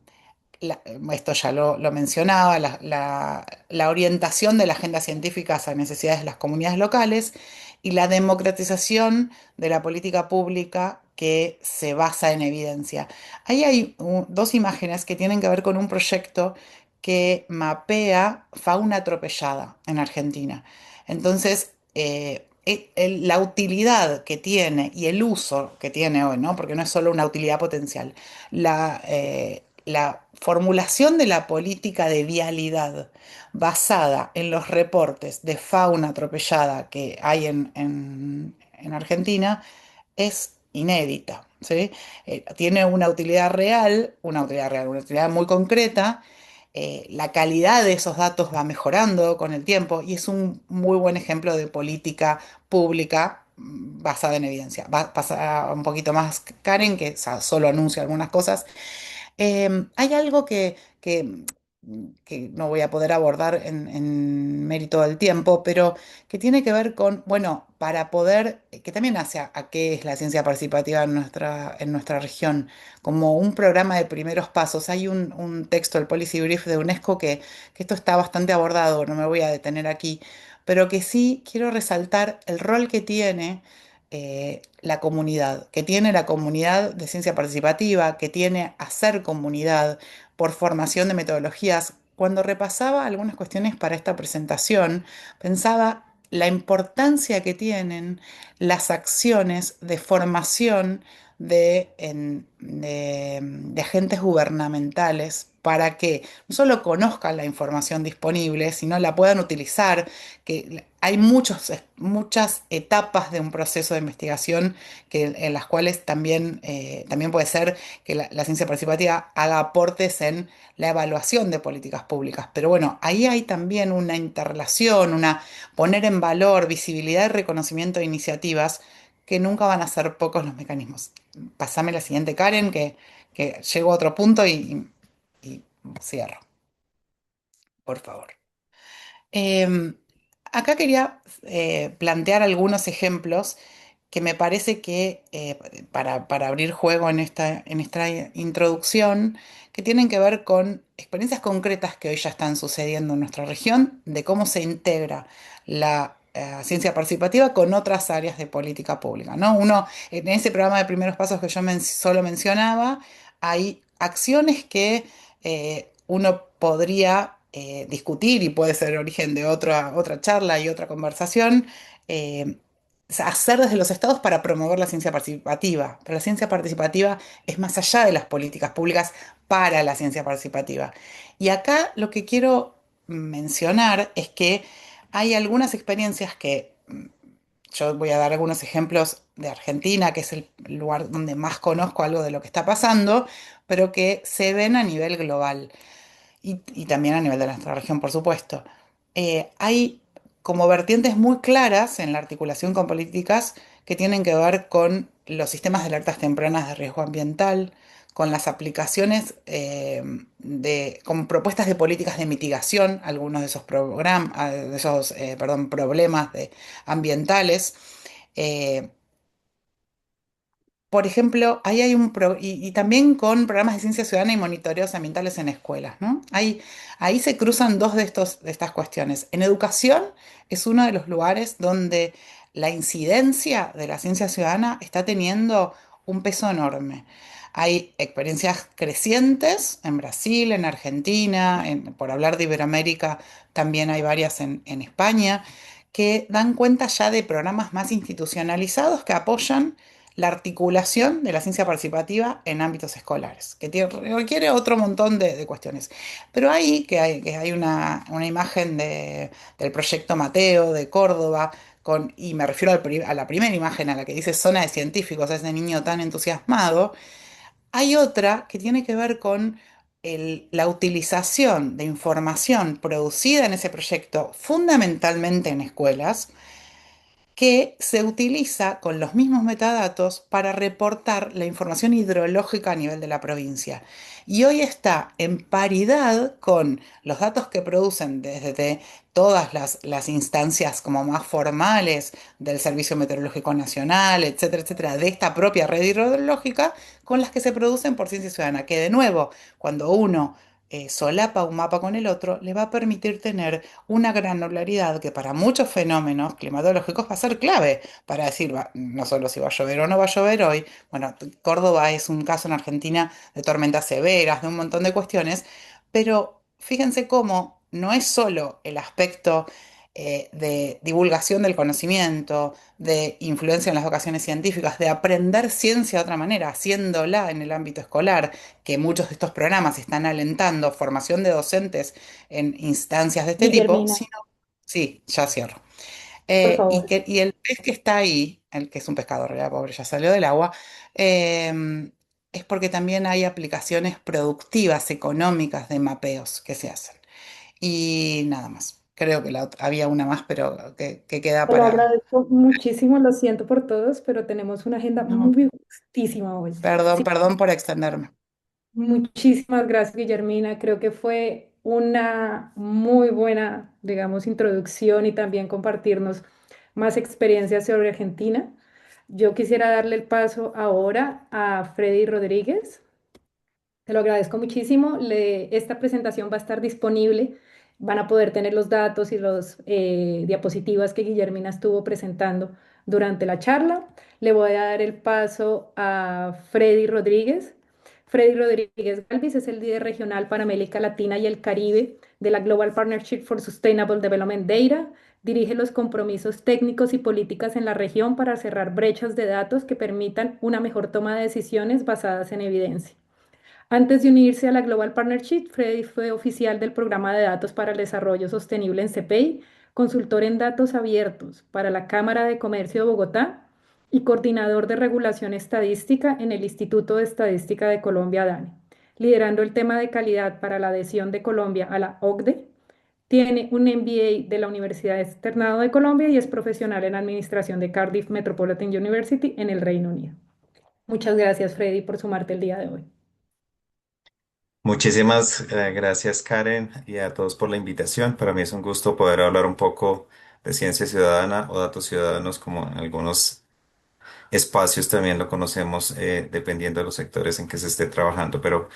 Esto ya lo mencionaba, la orientación de la agenda científica hacia necesidades de las comunidades locales y la democratización de la política pública que se basa en evidencia. Ahí hay dos imágenes que tienen que ver con un proyecto que mapea fauna atropellada en Argentina. Entonces, la utilidad que tiene y el uso que tiene hoy, ¿no? Porque no es solo una utilidad potencial, la formulación de la política de vialidad basada en los reportes de fauna atropellada que hay en Argentina es inédita, ¿sí? Tiene una utilidad muy concreta. La calidad de esos datos va mejorando con el tiempo y es un muy buen ejemplo de política pública basada en evidencia. Pasa un poquito más Karen, que solo anuncia algunas cosas. Hay algo que no voy a poder abordar en mérito del tiempo, pero que tiene que ver con, bueno, para poder, que también hace a qué es la ciencia participativa en nuestra región, como un programa de primeros pasos. Hay un texto, el Policy Brief de UNESCO, que esto está bastante abordado, no me voy a detener aquí, pero que sí quiero resaltar el rol que tiene la comunidad, que tiene la comunidad de ciencia participativa, que tiene hacer comunidad por formación de metodologías. Cuando repasaba algunas cuestiones para esta presentación, pensaba la importancia que tienen las acciones de formación de agentes gubernamentales para que no solo conozcan la información disponible, sino la puedan utilizar, que hay muchas etapas de un proceso de investigación en las cuales también puede ser que la ciencia participativa haga aportes en la evaluación de políticas públicas. Pero bueno, ahí hay también una interrelación, una poner en valor, visibilidad y reconocimiento de iniciativas que nunca van a ser pocos los mecanismos. Pasame la siguiente, Karen, que llego a otro punto y cierro, por favor. Em, Acá quería plantear algunos ejemplos que me parece que para abrir juego en esta introducción, que tienen que ver con experiencias concretas que hoy ya están sucediendo en nuestra región, de cómo se integra la ciencia participativa con otras áreas de política pública, ¿no? En ese programa de primeros pasos que yo solo mencionaba, hay acciones que uno podría discutir y puede ser el origen de otra charla y otra conversación, eh, hacer desde los estados para promover la ciencia participativa. Pero la ciencia participativa es más allá de las políticas públicas para la ciencia participativa. Y acá lo que quiero mencionar es que hay algunas experiencias que yo voy a dar algunos ejemplos de Argentina, que es el lugar donde más conozco algo de lo que está pasando, pero que se ven a nivel global y también a nivel de nuestra región, por supuesto. Hay como vertientes muy claras en la articulación con políticas que tienen que ver con los sistemas de alertas tempranas de riesgo ambiental, con las aplicaciones con propuestas de políticas de mitigación, algunos de esos problemas ambientales. Eh, por ejemplo, ahí hay y también con programas de ciencia ciudadana y monitoreos ambientales en escuelas, ¿no? Ahí se cruzan dos de estas cuestiones. En educación es uno de los lugares donde la incidencia de la ciencia ciudadana está teniendo un peso enorme. Hay experiencias crecientes en Brasil, en Argentina, por hablar de Iberoamérica, también hay varias en España, que dan cuenta ya de programas más institucionalizados que apoyan la articulación de la ciencia participativa en ámbitos escolares, que requiere otro montón de cuestiones. Pero ahí que hay una imagen del proyecto Mateo de Córdoba, y me refiero a la primera imagen, a la que dice zona de científicos, a ese niño tan entusiasmado, hay otra que tiene que ver con la utilización de información producida en ese proyecto, fundamentalmente en escuelas, que se utiliza con los mismos metadatos para reportar la información hidrológica a nivel de la provincia. Y hoy está en paridad con los datos que producen desde todas las instancias como más formales del Servicio Meteorológico Nacional, etcétera, etcétera, de esta propia red hidrológica, con las que se producen por Ciencia Ciudadana, que de nuevo, cuando uno solapa un mapa con el otro, le va a permitir tener una granularidad que para muchos fenómenos climatológicos va a ser clave para decir no solo si va a llover o no va a llover hoy. Bueno, Córdoba es un caso en Argentina de tormentas severas, de un montón de cuestiones, pero fíjense cómo no es solo el aspecto de divulgación del conocimiento, de influencia en las vocaciones científicas, de aprender ciencia de otra manera, haciéndola en el ámbito escolar, que muchos de estos programas están alentando formación de docentes en instancias de este tipo, Guillermina, sino, sí, ya cierro. por Y el pez que está ahí, el que es un pescador, ya pobre, ya salió del agua, es porque también hay aplicaciones productivas, económicas de mapeos que se hacen. Y nada más. Creo que había una más, pero que queda Te lo para... agradezco muchísimo, lo siento por todos, pero tenemos una agenda No, muy justísima hoy. perdón, Sí, perdón por extenderme. muchísimas gracias, Guillermina. Creo que fue una muy buena, digamos, introducción y también compartirnos más experiencias sobre Argentina. Yo quisiera darle el paso ahora a Freddy Rodríguez. Te lo agradezco muchísimo. Esta presentación va a estar disponible. Van a poder tener los datos y los diapositivas que Guillermina estuvo presentando durante la charla. Le voy a dar el paso a Freddy Rodríguez. Freddy Rodríguez Galvis es el líder regional para América Latina y el Caribe de la Global Partnership for Sustainable Development Data. Dirige los compromisos técnicos y políticas en la región para cerrar brechas de datos que permitan una mejor toma de decisiones basadas en evidencia. Antes de unirse a la Global Partnership, Freddy fue oficial del Programa de Datos para el Desarrollo Sostenible en CPI, consultor en datos abiertos para la Cámara de Comercio de Bogotá y coordinador de regulación estadística en el Instituto de Estadística de Colombia, DANE, liderando el tema de calidad para la adhesión de Colombia a la OCDE. Tiene un MBA de la Universidad Externado de Colombia y es profesional en administración de Cardiff Metropolitan University en el Reino Unido. Muchas gracias, Freddy, por sumarte el día de hoy. Muchísimas gracias, Karen, y a todos por la invitación. Para mí es un gusto poder hablar un poco de ciencia ciudadana o datos ciudadanos, como en algunos espacios también lo conocemos, dependiendo de los sectores en que se esté trabajando. Pero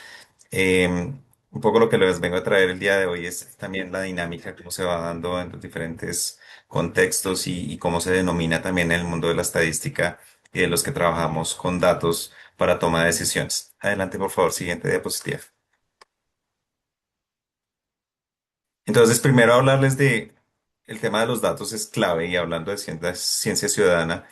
un poco lo que les vengo a traer el día de hoy es también la dinámica, cómo se va dando en los diferentes contextos y cómo se denomina también en el mundo de la estadística y de los que trabajamos con datos para toma de decisiones. Adelante, por favor, siguiente diapositiva. Entonces, primero hablarles de el tema de los datos es clave y hablando de ciencia ciudadana,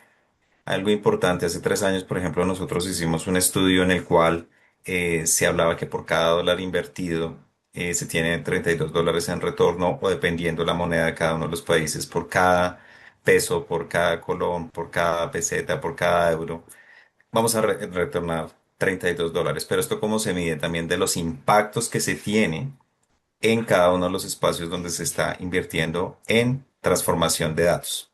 algo importante. Hace 3 años, por ejemplo, nosotros hicimos un estudio en el cual se hablaba que por cada dólar invertido se tiene $32 en retorno o dependiendo la moneda de cada uno de los países, por cada peso, por cada colón, por cada peseta, por cada euro, vamos a retornar $32. Pero esto cómo se mide también de los impactos que se tiene en cada uno de los espacios donde se está invirtiendo en transformación de datos.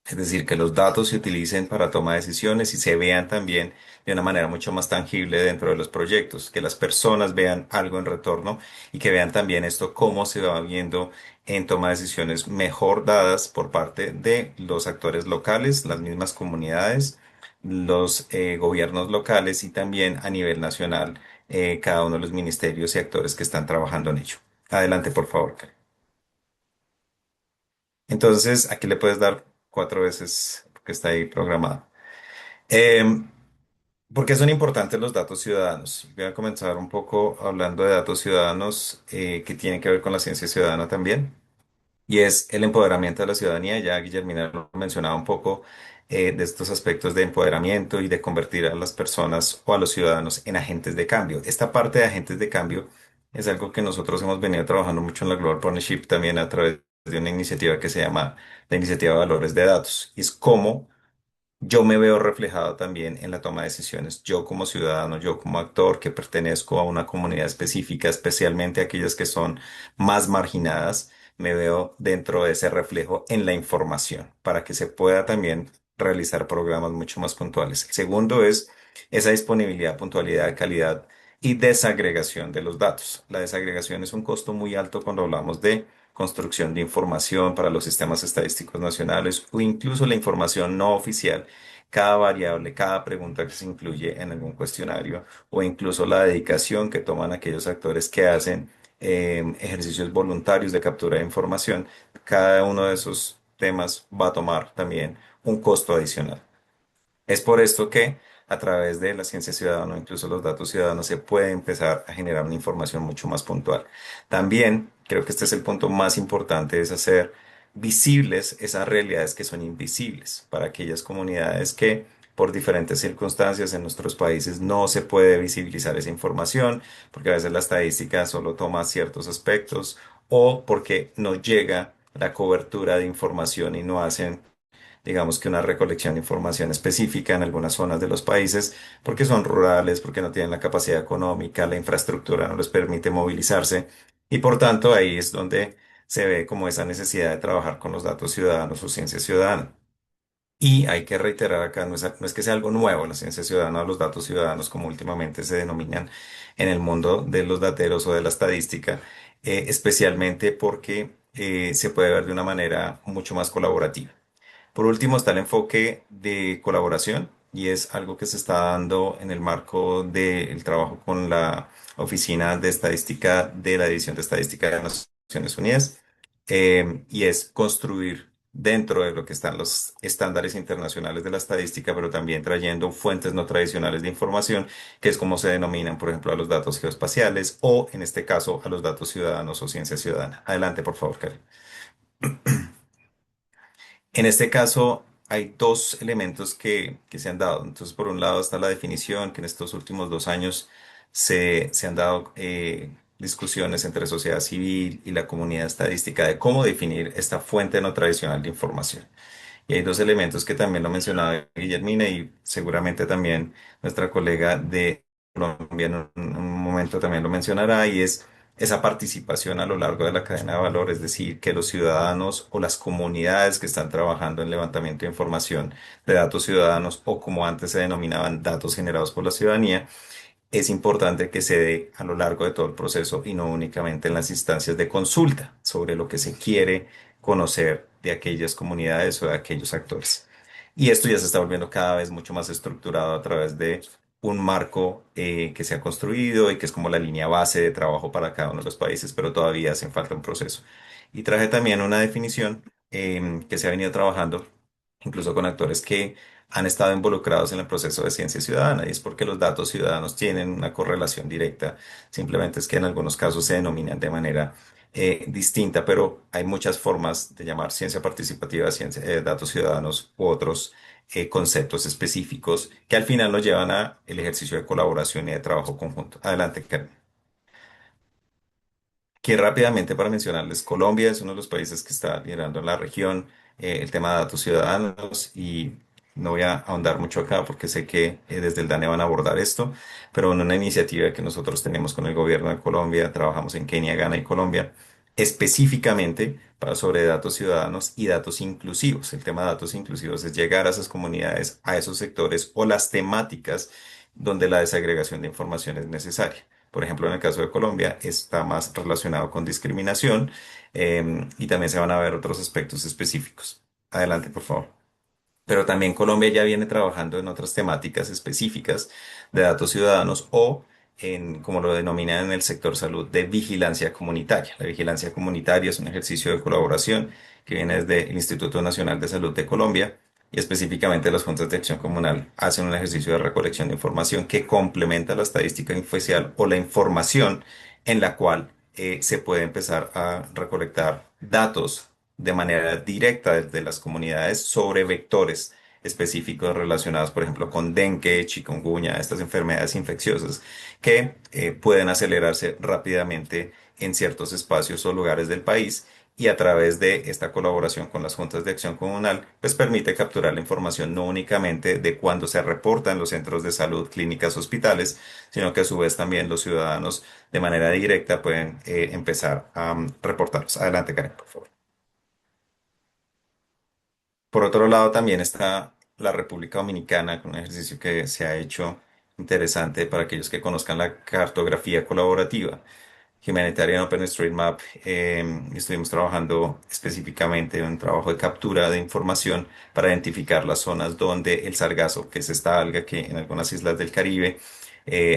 Es decir, que los datos se utilicen para toma de decisiones y se vean también de una manera mucho más tangible dentro de los proyectos, que las personas vean algo en retorno y que vean también esto cómo se va viendo en toma de decisiones mejor dadas por parte de los actores locales, las mismas comunidades, los gobiernos locales y también a nivel nacional, cada uno de los ministerios y actores que están trabajando en ello. Adelante, por favor, Karen. Entonces, aquí le puedes dar 4 veces porque está ahí programado. Em, ¿Por qué son importantes los datos ciudadanos? Voy a comenzar un poco hablando de datos ciudadanos que tienen que ver con la ciencia ciudadana también. Y es el empoderamiento de la ciudadanía. Ya Guillermina lo mencionaba un poco de estos aspectos de empoderamiento y de convertir a las personas o a los ciudadanos en agentes de cambio. Esta parte de agentes de cambio es algo que nosotros hemos venido trabajando mucho en la Global Partnership también a través de una iniciativa que se llama la Iniciativa de Valores de Datos. Y es cómo yo me veo reflejado también en la toma de decisiones. Yo como ciudadano, yo como actor que pertenezco a una comunidad específica, especialmente aquellas que son más marginadas, me veo dentro de ese reflejo en la información para que se pueda también realizar programas mucho más puntuales. El segundo es esa disponibilidad, puntualidad, calidad y desagregación de los datos. La desagregación es un costo muy alto cuando hablamos de construcción de información para los sistemas estadísticos nacionales o incluso la información no oficial, cada variable, cada pregunta que se incluye en algún cuestionario o incluso la dedicación que toman aquellos actores que hacen ejercicios voluntarios de captura de información, cada uno de esos temas va a tomar también un costo adicional. Es por esto que a través de la ciencia ciudadana o incluso los datos ciudadanos se puede empezar a generar una información mucho más puntual. También creo que este es el punto más importante, es hacer visibles esas realidades que son invisibles para aquellas comunidades que por diferentes circunstancias en nuestros países no se puede visibilizar esa información, porque a veces la estadística solo toma ciertos aspectos o porque no llega la cobertura de información y no hacen digamos que una recolección de información específica en algunas zonas de los países, porque son rurales, porque no tienen la capacidad económica, la infraestructura no les permite movilizarse, y por tanto ahí es donde se ve como esa necesidad de trabajar con los datos ciudadanos o ciencia ciudadana. Y hay que reiterar acá, no es que sea algo nuevo la ciencia ciudadana o los datos ciudadanos, como últimamente se denominan en el mundo de los dateros o de la estadística, especialmente porque se puede ver de una manera mucho más colaborativa. Por último, está el enfoque de colaboración y es algo que se está dando en el marco del trabajo con la Oficina de Estadística de la División de Estadística de las Naciones Unidas y es construir dentro de lo que están los estándares internacionales de la estadística, pero también trayendo fuentes no tradicionales de información, que es como se denominan, por ejemplo, a los datos geoespaciales o, en este caso, a los datos ciudadanos o ciencia ciudadana. Adelante, por favor, Karen. En este caso hay dos elementos que se han dado. Entonces, por un lado está la definición, que en estos últimos 2 años se han dado discusiones entre sociedad civil y la comunidad estadística de cómo definir esta fuente no tradicional de información. Y hay dos elementos que también lo mencionaba Guillermina y seguramente también nuestra colega de Colombia en un momento también lo mencionará y es esa participación a lo largo de la cadena de valor, es decir, que los ciudadanos o las comunidades que están trabajando en levantamiento de información de datos ciudadanos o como antes se denominaban datos generados por la ciudadanía, es importante que se dé a lo largo de todo el proceso y no únicamente en las instancias de consulta sobre lo que se quiere conocer de aquellas comunidades o de aquellos actores. Y esto ya se está volviendo cada vez mucho más estructurado a través de un marco que se ha construido y que es como la línea base de trabajo para cada uno de los países, pero todavía hace falta un proceso. Y traje también una definición que se ha venido trabajando incluso con actores que han estado involucrados en el proceso de ciencia ciudadana y es porque los datos ciudadanos tienen una correlación directa, simplemente es que en algunos casos se denominan de manera distinta, pero hay muchas formas de llamar ciencia participativa, ciencia, datos ciudadanos u otros conceptos específicos que al final nos llevan a el ejercicio de colaboración y de trabajo conjunto. Adelante, Karen. Que rápidamente para mencionarles, Colombia es uno de los países que está liderando en la región el tema de datos ciudadanos y no voy a ahondar mucho acá porque sé que desde el DANE van a abordar esto, pero en una iniciativa que nosotros tenemos con el gobierno de Colombia, trabajamos en Kenia, Ghana y Colombia, específicamente para sobre datos ciudadanos y datos inclusivos. El tema de datos inclusivos es llegar a esas comunidades, a esos sectores o las temáticas donde la desagregación de información es necesaria. Por ejemplo, en el caso de Colombia está más relacionado con discriminación y también se van a ver otros aspectos específicos. Adelante, por favor. Pero también Colombia ya viene trabajando en otras temáticas específicas de datos ciudadanos o en, como lo denominan en el sector salud, de vigilancia comunitaria. La vigilancia comunitaria es un ejercicio de colaboración que viene desde el Instituto Nacional de Salud de Colombia y específicamente las Juntas de Acción Comunal hacen un ejercicio de recolección de información que complementa la estadística oficial o la información en la cual se puede empezar a recolectar datos de manera directa desde las comunidades sobre vectores específicos relacionados, por ejemplo, con dengue, chikungunya, estas enfermedades infecciosas que pueden acelerarse rápidamente en ciertos espacios o lugares del país y a través de esta colaboración con las juntas de acción comunal, pues permite capturar la información no únicamente de cuando se reporta en los centros de salud, clínicas, hospitales, sino que a su vez también los ciudadanos de manera directa pueden empezar a reportarlos. Adelante, Karen, por favor. Por otro lado, también está la República Dominicana, con un ejercicio que se ha hecho interesante para aquellos que conozcan la cartografía colaborativa. Humanitarian OpenStreetMap, estuvimos trabajando específicamente en un trabajo de captura de información para identificar las zonas donde el sargazo, que es esta alga que en algunas islas del Caribe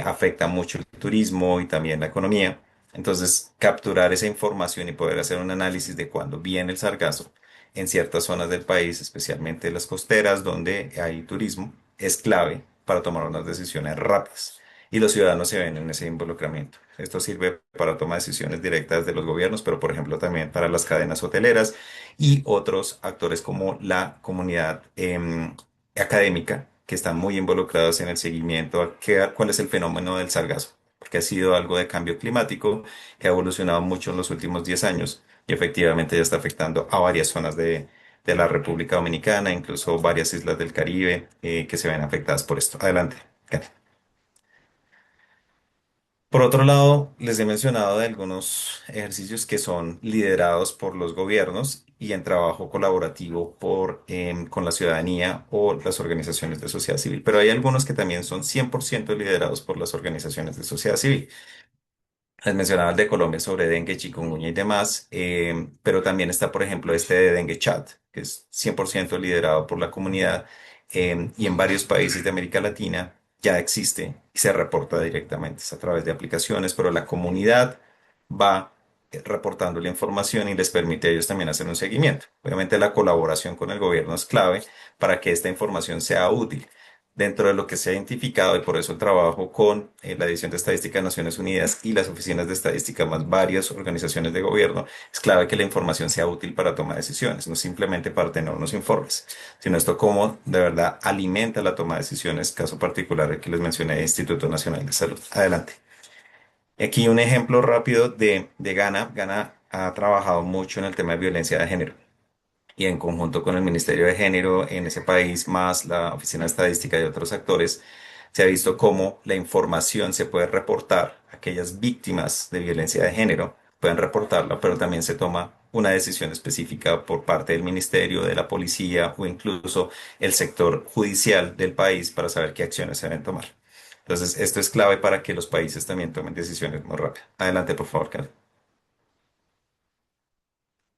afecta mucho el turismo y también la economía. Entonces, capturar esa información y poder hacer un análisis de cuándo viene el sargazo en ciertas zonas del país, especialmente las costeras donde hay turismo, es clave para tomar unas decisiones rápidas y los ciudadanos se ven en ese involucramiento. Esto sirve para tomar decisiones directas de los gobiernos, pero por ejemplo también para las cadenas hoteleras y otros actores como la comunidad académica que están muy involucrados en el seguimiento a cuál es el fenómeno del sargazo, porque ha sido algo de cambio climático que ha evolucionado mucho en los últimos 10 años y efectivamente ya está afectando a varias zonas de la República Dominicana, incluso varias islas del Caribe que se ven afectadas por esto. Adelante. Karen. Por otro lado, les he mencionado de algunos ejercicios que son liderados por los gobiernos y en trabajo colaborativo con la ciudadanía o las organizaciones de sociedad civil, pero hay algunos que también son 100% liderados por las organizaciones de sociedad civil. Les mencionaba el de Colombia sobre dengue, chikungunya y demás, pero también está, por ejemplo, este de Dengue Chat, que es 100% liderado por la comunidad y en varios países de América Latina ya existe y se reporta directamente, es a través de aplicaciones, pero la comunidad va reportando la información y les permite a ellos también hacer un seguimiento. Obviamente la colaboración con el gobierno es clave para que esta información sea útil dentro de lo que se ha identificado y por eso el trabajo con la División de Estadística de Naciones Unidas y las oficinas de estadística más varias organizaciones de gobierno, es clave que la información sea útil para tomar decisiones, no simplemente para tener unos informes, sino esto cómo de verdad alimenta la toma de decisiones, caso particular el que les mencioné, Instituto Nacional de Salud. Adelante. Aquí un ejemplo rápido de Ghana. Ghana ha trabajado mucho en el tema de violencia de género y en conjunto con el Ministerio de Género en ese país, más la Oficina de Estadística y otros actores, se ha visto cómo la información se puede reportar. Aquellas víctimas de violencia de género pueden reportarla, pero también se toma una decisión específica por parte del ministerio, de la policía o incluso el sector judicial del país para saber qué acciones se deben tomar. Entonces, esto es clave para que los países también tomen decisiones muy rápido. Adelante, por favor, Karen.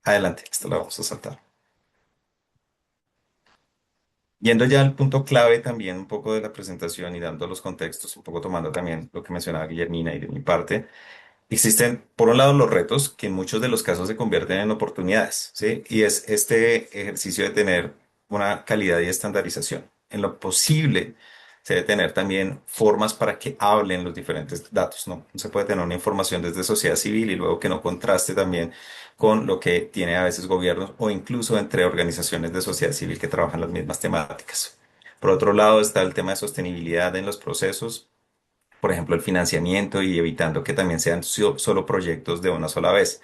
Adelante, esto lo vamos a saltar. Yendo ya al punto clave también un poco de la presentación y dando los contextos, un poco tomando también lo que mencionaba Guillermina y de mi parte, existen por un lado los retos que en muchos de los casos se convierten en oportunidades, ¿sí? Y es este ejercicio de tener una calidad y estandarización. En lo posible se debe tener también formas para que hablen los diferentes datos, ¿no? No se puede tener una información desde sociedad civil y luego que no contraste también con lo que tiene a veces gobiernos o incluso entre organizaciones de sociedad civil que trabajan las mismas temáticas. Por otro lado está el tema de sostenibilidad en los procesos, por ejemplo, el financiamiento y evitando que también sean solo proyectos de una sola vez.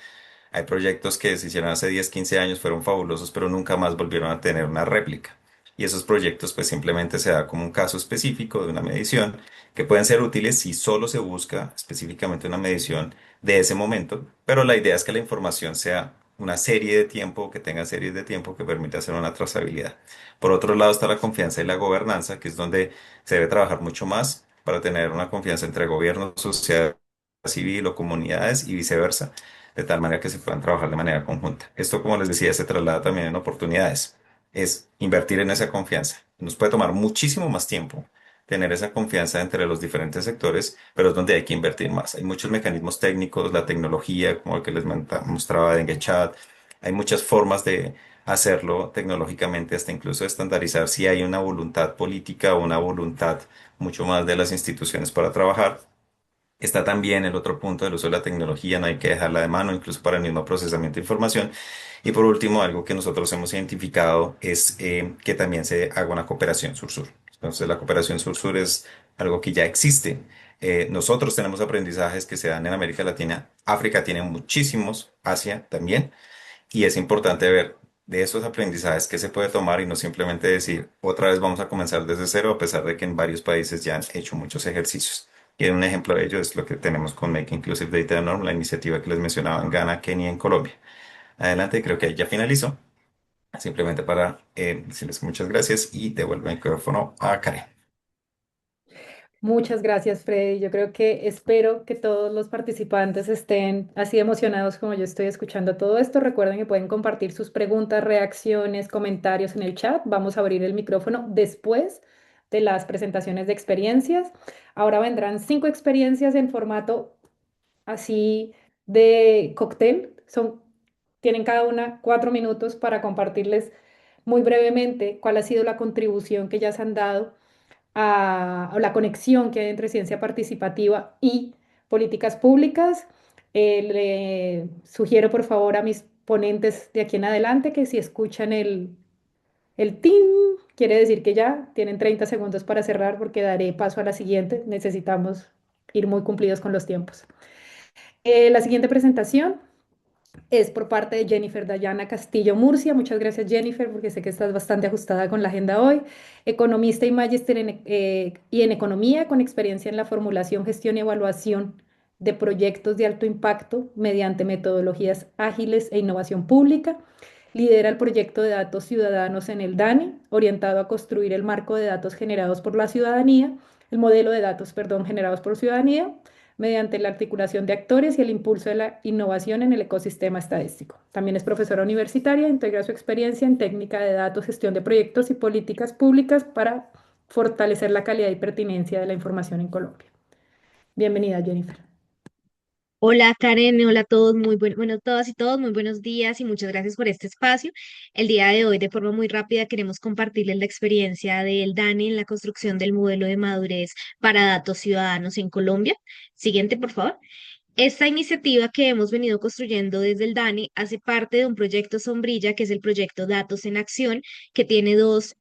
Hay proyectos que se hicieron hace 10, 15 años, fueron fabulosos, pero nunca más volvieron a tener una réplica. Y esos proyectos pues simplemente se da como un caso específico de una medición que pueden ser útiles si solo se busca específicamente una medición de ese momento, pero la idea es que la información sea una serie de tiempo, que tenga series de tiempo que permita hacer una trazabilidad. Por otro lado está la confianza y la gobernanza, que es donde se debe trabajar mucho más para tener una confianza entre gobierno, sociedad civil o comunidades y viceversa de tal manera que se puedan trabajar de manera conjunta. Esto, como les decía, se traslada también en oportunidades. Es invertir en esa confianza. Nos puede tomar muchísimo más tiempo tener esa confianza entre los diferentes sectores, pero es donde hay que invertir más. Hay muchos mecanismos técnicos, la tecnología, como el que les mostraba de EngageChat. Hay muchas formas de hacerlo tecnológicamente, hasta incluso estandarizar si hay una voluntad política o una voluntad mucho más de las instituciones para trabajar. Está también el otro punto del uso de la tecnología, no hay que dejarla de mano, incluso para el mismo procesamiento de información. Y por último, algo que nosotros hemos identificado es que también se haga una cooperación sur-sur. Entonces, la cooperación sur-sur es algo que ya existe. Nosotros tenemos aprendizajes que se dan en América Latina, África tiene muchísimos, Asia también. Y es importante ver de esos aprendizajes qué se puede tomar y no simplemente decir, otra vez vamos a comenzar desde cero, a pesar de que en varios países ya han hecho muchos ejercicios. Y un ejemplo de ello es lo que tenemos con Make Inclusive Data Norm, la iniciativa que les mencionaba en Ghana, Kenia y en Colombia. Adelante, creo que ahí ya finalizó. Simplemente para decirles muchas gracias y devuelvo el micrófono a Karen. Muchas gracias, Freddy. Yo creo que espero que todos los participantes estén así emocionados como yo estoy escuchando todo esto. Recuerden que pueden compartir sus preguntas, reacciones, comentarios en el chat. Vamos a abrir el micrófono después de las presentaciones de experiencias. Ahora vendrán 5 experiencias en formato así de cóctel. Tienen cada una 4 minutos para compartirles muy brevemente cuál ha sido la contribución que ya se han dado a la conexión que hay entre ciencia participativa y políticas públicas. Le sugiero por favor a mis ponentes de aquí en adelante que si escuchan el tin, quiere decir que ya tienen 30 segundos para cerrar porque daré paso a la siguiente. Necesitamos ir muy cumplidos con los tiempos. La siguiente presentación es por parte de Jennifer Dayana Castillo Murcia. Muchas gracias, Jennifer, porque sé que estás bastante ajustada con la agenda hoy. Economista y magíster en economía, con experiencia en la formulación, gestión y evaluación de proyectos de alto impacto mediante metodologías ágiles e innovación pública. Lidera el proyecto de datos ciudadanos en el DANE, orientado a construir el marco de datos generados por la ciudadanía, el modelo de datos, perdón, generados por ciudadanía, mediante la articulación de actores y el impulso de la innovación en el ecosistema estadístico. También es profesora universitaria, integra su experiencia en técnica de datos, gestión de proyectos y políticas públicas para fortalecer la calidad y pertinencia de la información en Colombia. Bienvenida, Jennifer. Hola Karen, hola a todos, bueno, todas y todos, muy buenos días y muchas gracias por este espacio. El día de hoy, de forma muy rápida, queremos compartirles la experiencia del DANE en la construcción del modelo de madurez para datos ciudadanos en Colombia. Siguiente, por favor. Esta iniciativa que hemos venido construyendo desde el DANE hace parte de un proyecto sombrilla que es el proyecto Datos en Acción, que tiene dos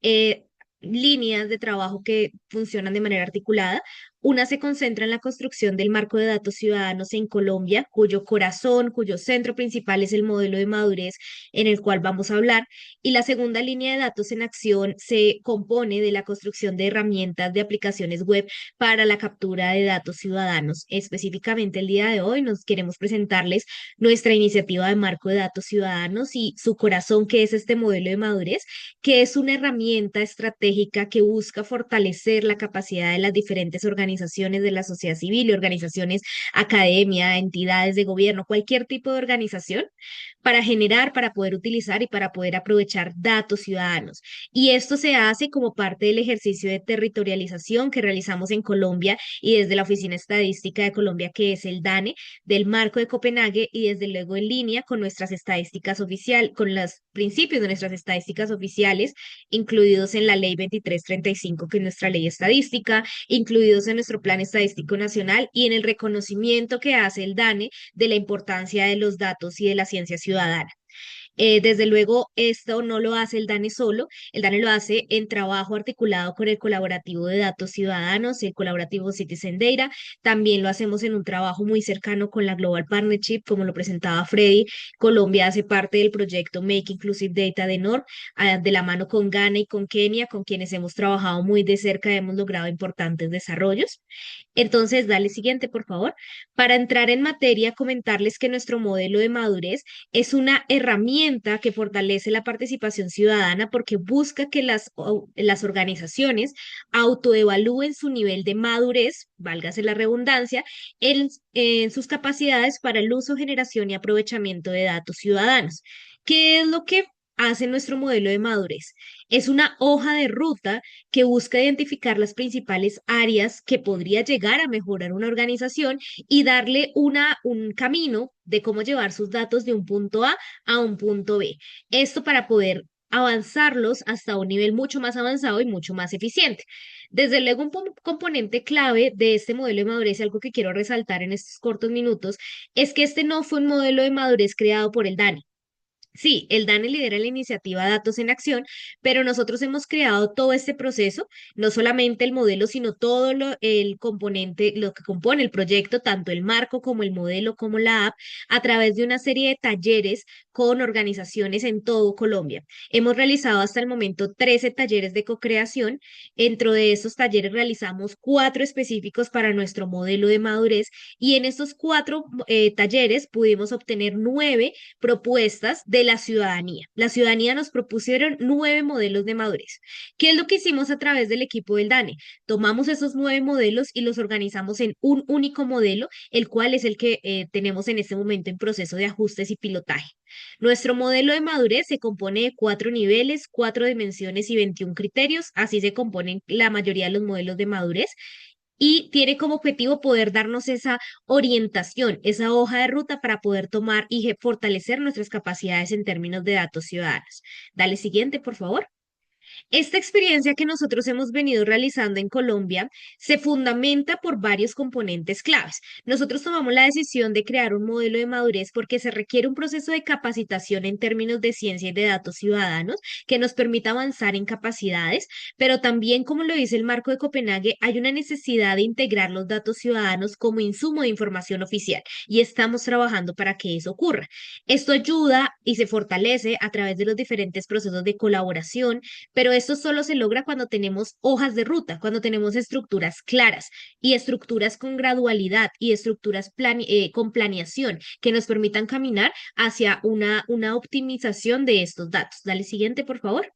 líneas de trabajo que funcionan de manera articulada. Una se concentra en la construcción del marco de datos ciudadanos en Colombia, cuyo corazón, cuyo centro principal es el modelo de madurez en el cual vamos a hablar. Y la segunda línea de datos en acción se compone de la construcción de herramientas de aplicaciones web para la captura de datos ciudadanos. Específicamente el día de hoy nos queremos presentarles nuestra iniciativa de marco de datos ciudadanos y su corazón, que es este modelo de madurez, que es una herramienta estratégica que busca fortalecer la capacidad de las diferentes organizaciones de la sociedad civil y organizaciones, academia, entidades de gobierno, cualquier tipo de organización, para generar, para poder utilizar y para poder aprovechar datos ciudadanos. Y esto se hace como parte del ejercicio de territorialización que realizamos en Colombia y desde la Oficina Estadística de Colombia, que es el DANE, del marco de Copenhague, y desde luego en línea con nuestras estadísticas oficiales, con los principios de nuestras estadísticas oficiales, incluidos en la Ley 2335, que es nuestra ley estadística, incluidos en nuestro Plan Estadístico Nacional y en el reconocimiento que hace el DANE de la importancia de los datos y de la ciencia ciudadana. Desde luego, esto no lo hace el DANE solo, el DANE lo hace en trabajo articulado con el colaborativo de datos ciudadanos, el colaborativo Citizen Data, también lo hacemos en un trabajo muy cercano con la Global Partnership, como lo presentaba Freddy. Colombia hace parte del proyecto Make Inclusive Data de NOR, de la mano con Ghana y con Kenia, con quienes hemos trabajado muy de cerca y hemos logrado importantes desarrollos. Entonces, dale siguiente, por favor. Para entrar en materia, comentarles que nuestro modelo de madurez es una herramienta que fortalece la participación ciudadana porque busca que las organizaciones autoevalúen su nivel de madurez, válgase la redundancia, en sus capacidades para el uso, generación y aprovechamiento de datos ciudadanos. ¿Qué es lo que hace nuestro modelo de madurez? Es una hoja de ruta que busca identificar las principales áreas que podría llegar a mejorar una organización y darle un camino de cómo llevar sus datos de un punto a un punto B. Esto para poder avanzarlos hasta un nivel mucho más avanzado y mucho más eficiente. Desde luego, un componente clave de este modelo de madurez, algo que quiero resaltar en estos cortos minutos, es que este no fue un modelo de madurez creado por el DANE. Sí, el DANE lidera la iniciativa Datos en Acción, pero nosotros hemos creado todo este proceso, no solamente el modelo, sino todo el componente, lo que compone el proyecto, tanto el marco como el modelo, como la app, a través de una serie de talleres con organizaciones en todo Colombia. Hemos realizado hasta el momento 13 talleres de co-creación. Dentro de estos talleres realizamos 4 específicos para nuestro modelo de madurez y en estos 4 talleres pudimos obtener 9 propuestas de la ciudadanía. La ciudadanía nos propusieron 9 modelos de madurez. ¿Qué es lo que hicimos a través del equipo del DANE? Tomamos esos 9 modelos y los organizamos en un único modelo, el cual es el que tenemos en este momento en proceso de ajustes y pilotaje. Nuestro modelo de madurez se compone de 4 niveles, 4 dimensiones y 21 criterios. Así se componen la mayoría de los modelos de madurez y tiene como objetivo poder darnos esa orientación, esa hoja de ruta para poder tomar y fortalecer nuestras capacidades en términos de datos ciudadanos. Dale siguiente, por favor. Esta experiencia que nosotros hemos venido realizando en Colombia se fundamenta por varios componentes claves. Nosotros tomamos la decisión de crear un modelo de madurez porque se requiere un proceso de capacitación en términos de ciencia y de datos ciudadanos que nos permita avanzar en capacidades, pero también, como lo dice el marco de Copenhague, hay una necesidad de integrar los datos ciudadanos como insumo de información oficial y estamos trabajando para que eso ocurra. Esto ayuda y se fortalece a través de los diferentes procesos de colaboración, pero esto solo se logra cuando tenemos hojas de ruta, cuando tenemos estructuras claras y estructuras con gradualidad y estructuras con planeación que nos permitan caminar hacia una optimización de estos datos. Dale siguiente, por favor.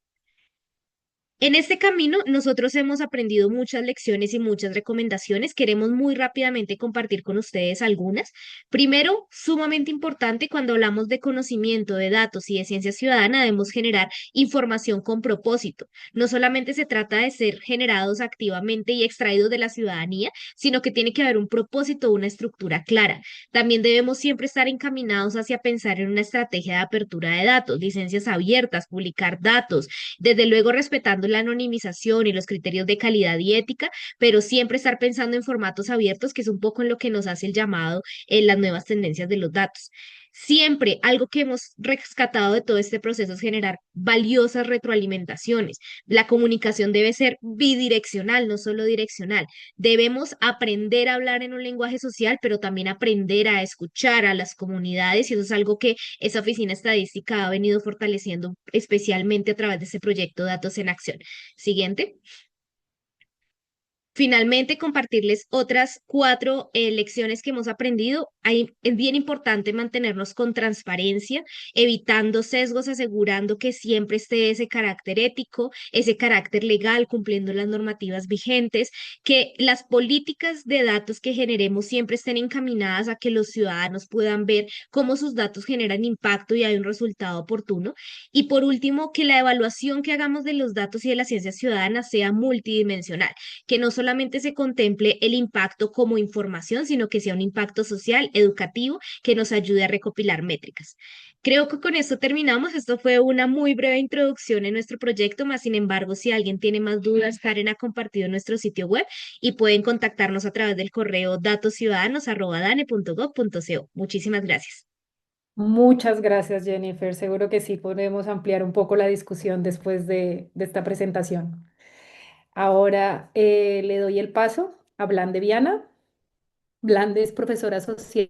En este camino, nosotros hemos aprendido muchas lecciones y muchas recomendaciones. Queremos muy rápidamente compartir con ustedes algunas. Primero, sumamente importante, cuando hablamos de conocimiento de datos y de ciencia ciudadana, debemos generar información con propósito. No solamente se trata de ser generados activamente y extraídos de la ciudadanía, sino que tiene que haber un propósito, una estructura clara. También debemos siempre estar encaminados hacia pensar en una estrategia de apertura de datos, licencias abiertas, publicar datos, desde luego respetando la anonimización y los criterios de calidad y ética, pero siempre estar pensando en formatos abiertos, que es un poco en lo que nos hace el llamado en las nuevas tendencias de los datos. Siempre algo que hemos rescatado de todo este proceso es generar valiosas retroalimentaciones. La comunicación debe ser bidireccional, no solo direccional. Debemos aprender a hablar en un lenguaje social, pero también aprender a escuchar a las comunidades, y eso es algo que esa oficina estadística ha venido fortaleciendo especialmente a través de ese proyecto Datos en Acción. Siguiente. Finalmente, compartirles otras 4 lecciones que hemos aprendido. Es bien importante mantenernos con transparencia, evitando sesgos, asegurando que siempre esté ese carácter ético, ese carácter legal, cumpliendo las normativas vigentes, que las políticas de datos que generemos siempre estén encaminadas a que los ciudadanos puedan ver cómo sus datos generan impacto y hay un resultado oportuno. Y por último, que la evaluación que hagamos de los datos y de la ciencia ciudadana sea multidimensional, que no solamente se contemple el impacto como información, sino que sea un impacto social, educativo, que nos ayude a recopilar métricas. Creo que con esto terminamos. Esto fue una muy breve introducción en nuestro proyecto, más sin embargo, si alguien tiene más dudas, Karen ha compartido nuestro sitio web y pueden contactarnos a través del correo datosciudadanos@dane.gov.co. Muchísimas gracias. Muchas gracias, Jennifer. Seguro que sí podemos ampliar un poco la discusión después de esta presentación. Ahora le doy el paso a Blande Viana. Blande es profesora asociada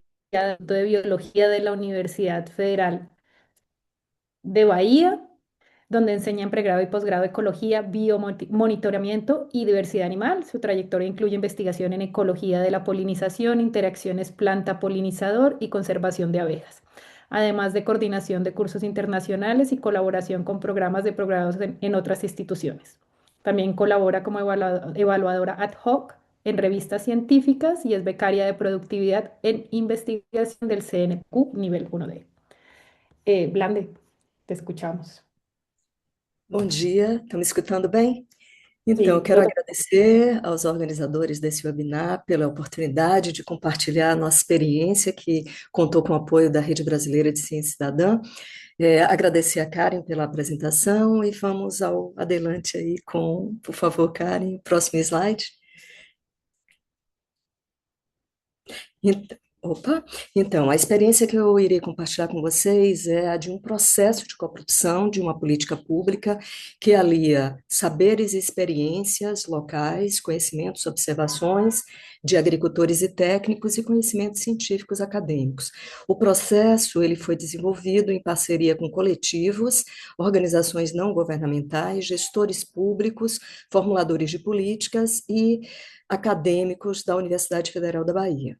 de Biología de la Universidad Federal de Bahía, donde enseña en pregrado y posgrado Ecología, Biomonitoreamiento y Diversidad Animal. Su trayectoria incluye investigación en ecología de la polinización, interacciones planta-polinizador y conservación de abejas, además de coordinación de cursos internacionales y colaboración con programas de posgrados en otras instituciones. También colabora como evaluadora ad hoc en revistas científicas y es becaria de productividad en investigación del CNQ nivel 1D. Blande, te escuchamos. Bom dia, estão me escutando bem? Então, Sí, eu quero agradecer aos organizadores desse webinar pela oportunidade de compartilhar a nossa experiência, que contou com o apoio da Rede Brasileira de Ciência Cidadã. Agradecer a Karen pela apresentação e vamos ao adelante aí com, por favor, Karen, próximo slide. Opa, então, a experiência que eu irei compartilhar com vocês é a de um processo de coprodução de uma política pública que alia saberes e experiências locais, conhecimentos, observações de agricultores e técnicos e conhecimentos científicos acadêmicos. O processo ele foi desenvolvido em parceria com coletivos, organizações não governamentais, gestores públicos, formuladores de políticas e acadêmicos da Universidade Federal da Bahia.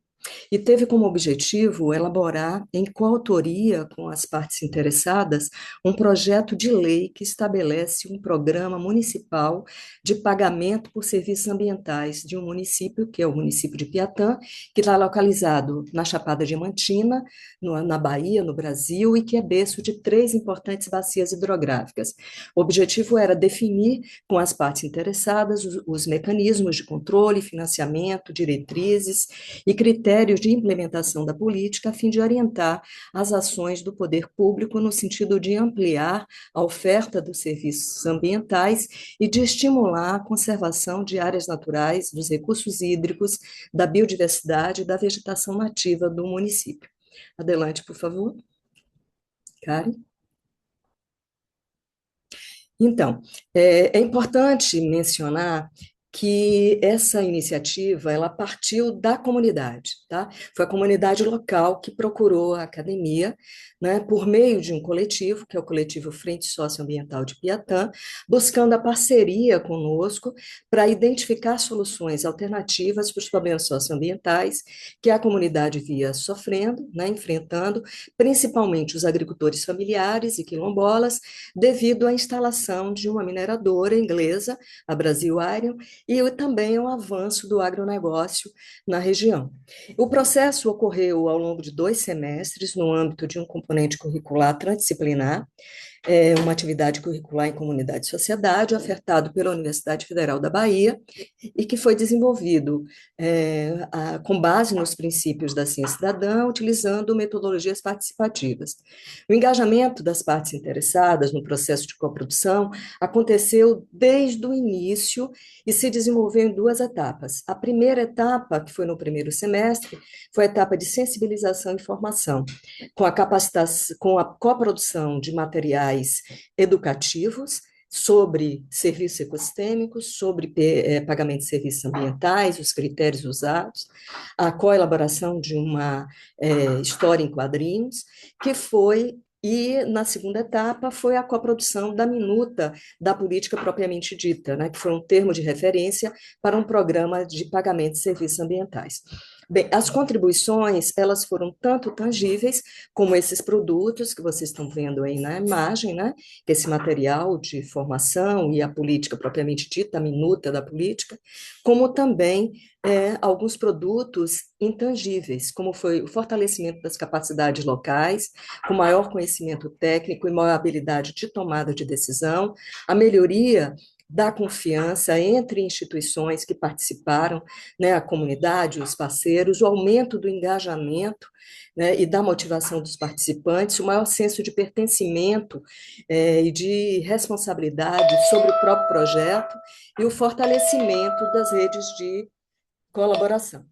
E teve como objetivo elaborar, em coautoria com as partes interessadas, um projeto de lei que estabelece um programa municipal de pagamento por serviços ambientais de um município, que é o município de Piatã, que está localizado na Chapada Diamantina, na Bahia, no Brasil, e que é berço de 3 importantes bacias hidrográficas. O objetivo era definir com as partes interessadas os mecanismos de controle, financiamento, diretrizes e critérios de implementação da política a fim de orientar as ações do poder público no sentido de ampliar a oferta dos serviços ambientais e de estimular a conservação de áreas naturais, dos recursos hídricos, da biodiversidade e da vegetação nativa do município. Adelante, por favor. Karen. Então, é importante mencionar que essa iniciativa ela partiu da comunidade, tá? Foi a comunidade local que procurou a academia, né, por meio de um coletivo, que é o coletivo Frente Socioambiental de Piatã, buscando a parceria conosco para identificar soluções alternativas para os problemas socioambientais que a comunidade via sofrendo, né, enfrentando, principalmente os agricultores familiares e quilombolas, devido à instalação de uma mineradora inglesa, a Brasil Iron, e também o avanço do agronegócio na região. O processo ocorreu ao longo de 2 semestres, no âmbito de um componente curricular transdisciplinar, uma atividade curricular em comunidade e sociedade, ofertado pela Universidade Federal da Bahia, e que foi desenvolvido com base nos princípios da ciência cidadã, utilizando metodologias participativas. O engajamento das partes interessadas no processo de coprodução aconteceu desde o início e se desenvolveu em 2 etapas. A primeira etapa, que foi no primeiro semestre, foi a etapa de sensibilização e formação, com a capacitação, com a coprodução de materiais educativos sobre serviços ecossistêmicos, sobre pagamento de serviços ambientais, os critérios usados, a coelaboração de uma história em quadrinhos, que foi e, na segunda etapa, foi a coprodução da minuta da política propriamente dita, né, que foi um termo de referência para um programa de pagamento de serviços ambientais. Bem, as contribuições, elas foram tanto tangíveis, como esses produtos que vocês estão vendo aí na imagem, né? Esse material de formação e a política propriamente dita, a minuta da política, como também alguns produtos intangíveis, como foi o fortalecimento das capacidades locais, com maior conhecimento técnico e maior habilidade de tomada de decisão, a melhoria da confiança entre instituições que participaram, né, a comunidade, os parceiros, o aumento do engajamento, né, e da motivação dos participantes, o maior senso de pertencimento e de responsabilidade sobre o próprio projeto e o fortalecimento das redes de colaboração.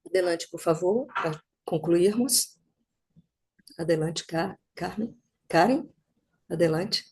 Adelante, por favor, para concluirmos. Adelante, Carmen. Karen, adelante.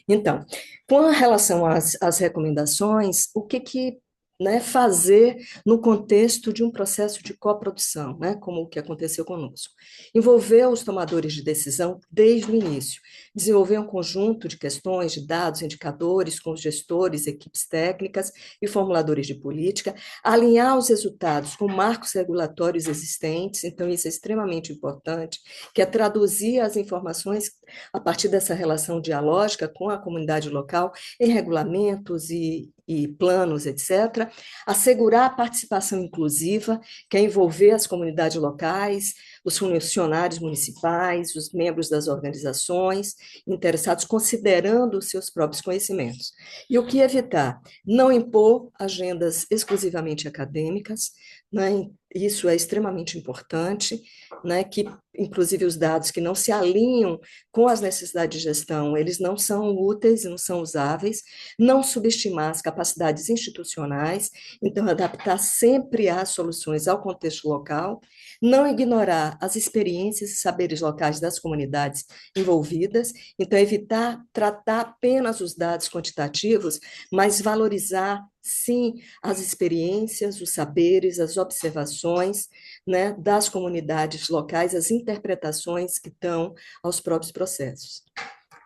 Então, com relação às recomendações, o que né, fazer no contexto de um processo de coprodução, né, como o que aconteceu conosco? Envolver os tomadores de decisão desde o início, desenvolver um conjunto de questões, de dados, indicadores com os gestores, equipes técnicas e formuladores de política, alinhar os resultados com marcos regulatórios existentes, então isso é extremamente importante, que é traduzir as informações a partir dessa relação dialógica com a comunidade local em regulamentos e planos, etc., assegurar a participação inclusiva, que é envolver as comunidades locais, os funcionários municipais, os membros das organizações interessados, considerando os seus próprios conhecimentos. E o que evitar? Não impor agendas exclusivamente acadêmicas, né? Isso é extremamente importante, né? Que, inclusive, os dados que não se alinham com as necessidades de gestão, eles não são úteis, não são usáveis, não subestimar as capacidades institucionais, então adaptar sempre as soluções ao contexto local, não ignorar as experiências e saberes locais das comunidades envolvidas, então evitar tratar apenas os dados quantitativos, mas valorizar, sim, as experiências, os saberes, as observações, né, das comunidades locais, as interpretações que dão aos próprios processos.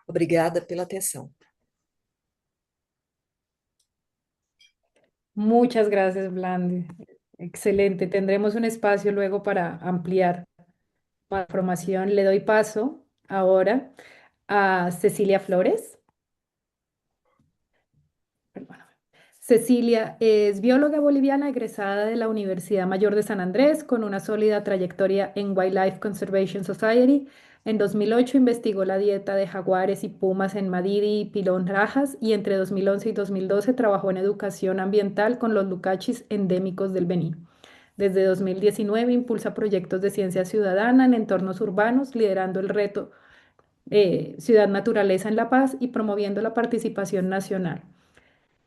Obrigada pela atenção. Muchas gracias, Blandi. Excelente. Tendremos un espacio luego para ampliar más información. Le doy paso ahora a Cecilia Flores. Perdóname. Cecilia es bióloga boliviana egresada de la Universidad Mayor de San Andrés con una sólida trayectoria en Wildlife Conservation Society. En 2008 investigó la dieta de jaguares y pumas en Madidi y Pilón Rajas y entre 2011 y 2012 trabajó en educación ambiental con los lucachis endémicos del Benín. Desde 2019 impulsa proyectos de ciencia ciudadana en entornos urbanos, liderando el reto Ciudad Naturaleza en La Paz y promoviendo la participación nacional.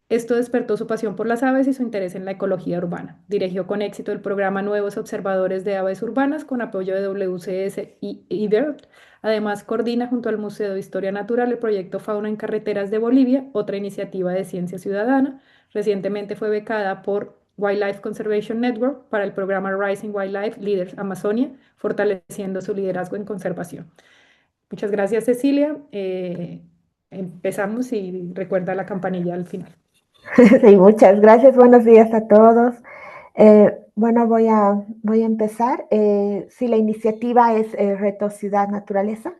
Esto despertó su pasión por las aves y su interés en la ecología urbana. Dirigió con éxito el programa Nuevos Observadores de Aves Urbanas con apoyo de WCS y IBERT. Además, coordina junto al Museo de Historia Natural el proyecto Fauna en Carreteras de Bolivia, otra iniciativa de ciencia ciudadana. Recientemente fue becada por Wildlife Conservation Network para el programa Rising Wildlife Leaders Amazonia, fortaleciendo su liderazgo en conservación. Muchas gracias, Cecilia. Empezamos y recuerda la campanilla al final. Sí, muchas gracias. Buenos días a todos. Bueno, voy a empezar. Sí, la iniciativa es Reto Ciudad Naturaleza,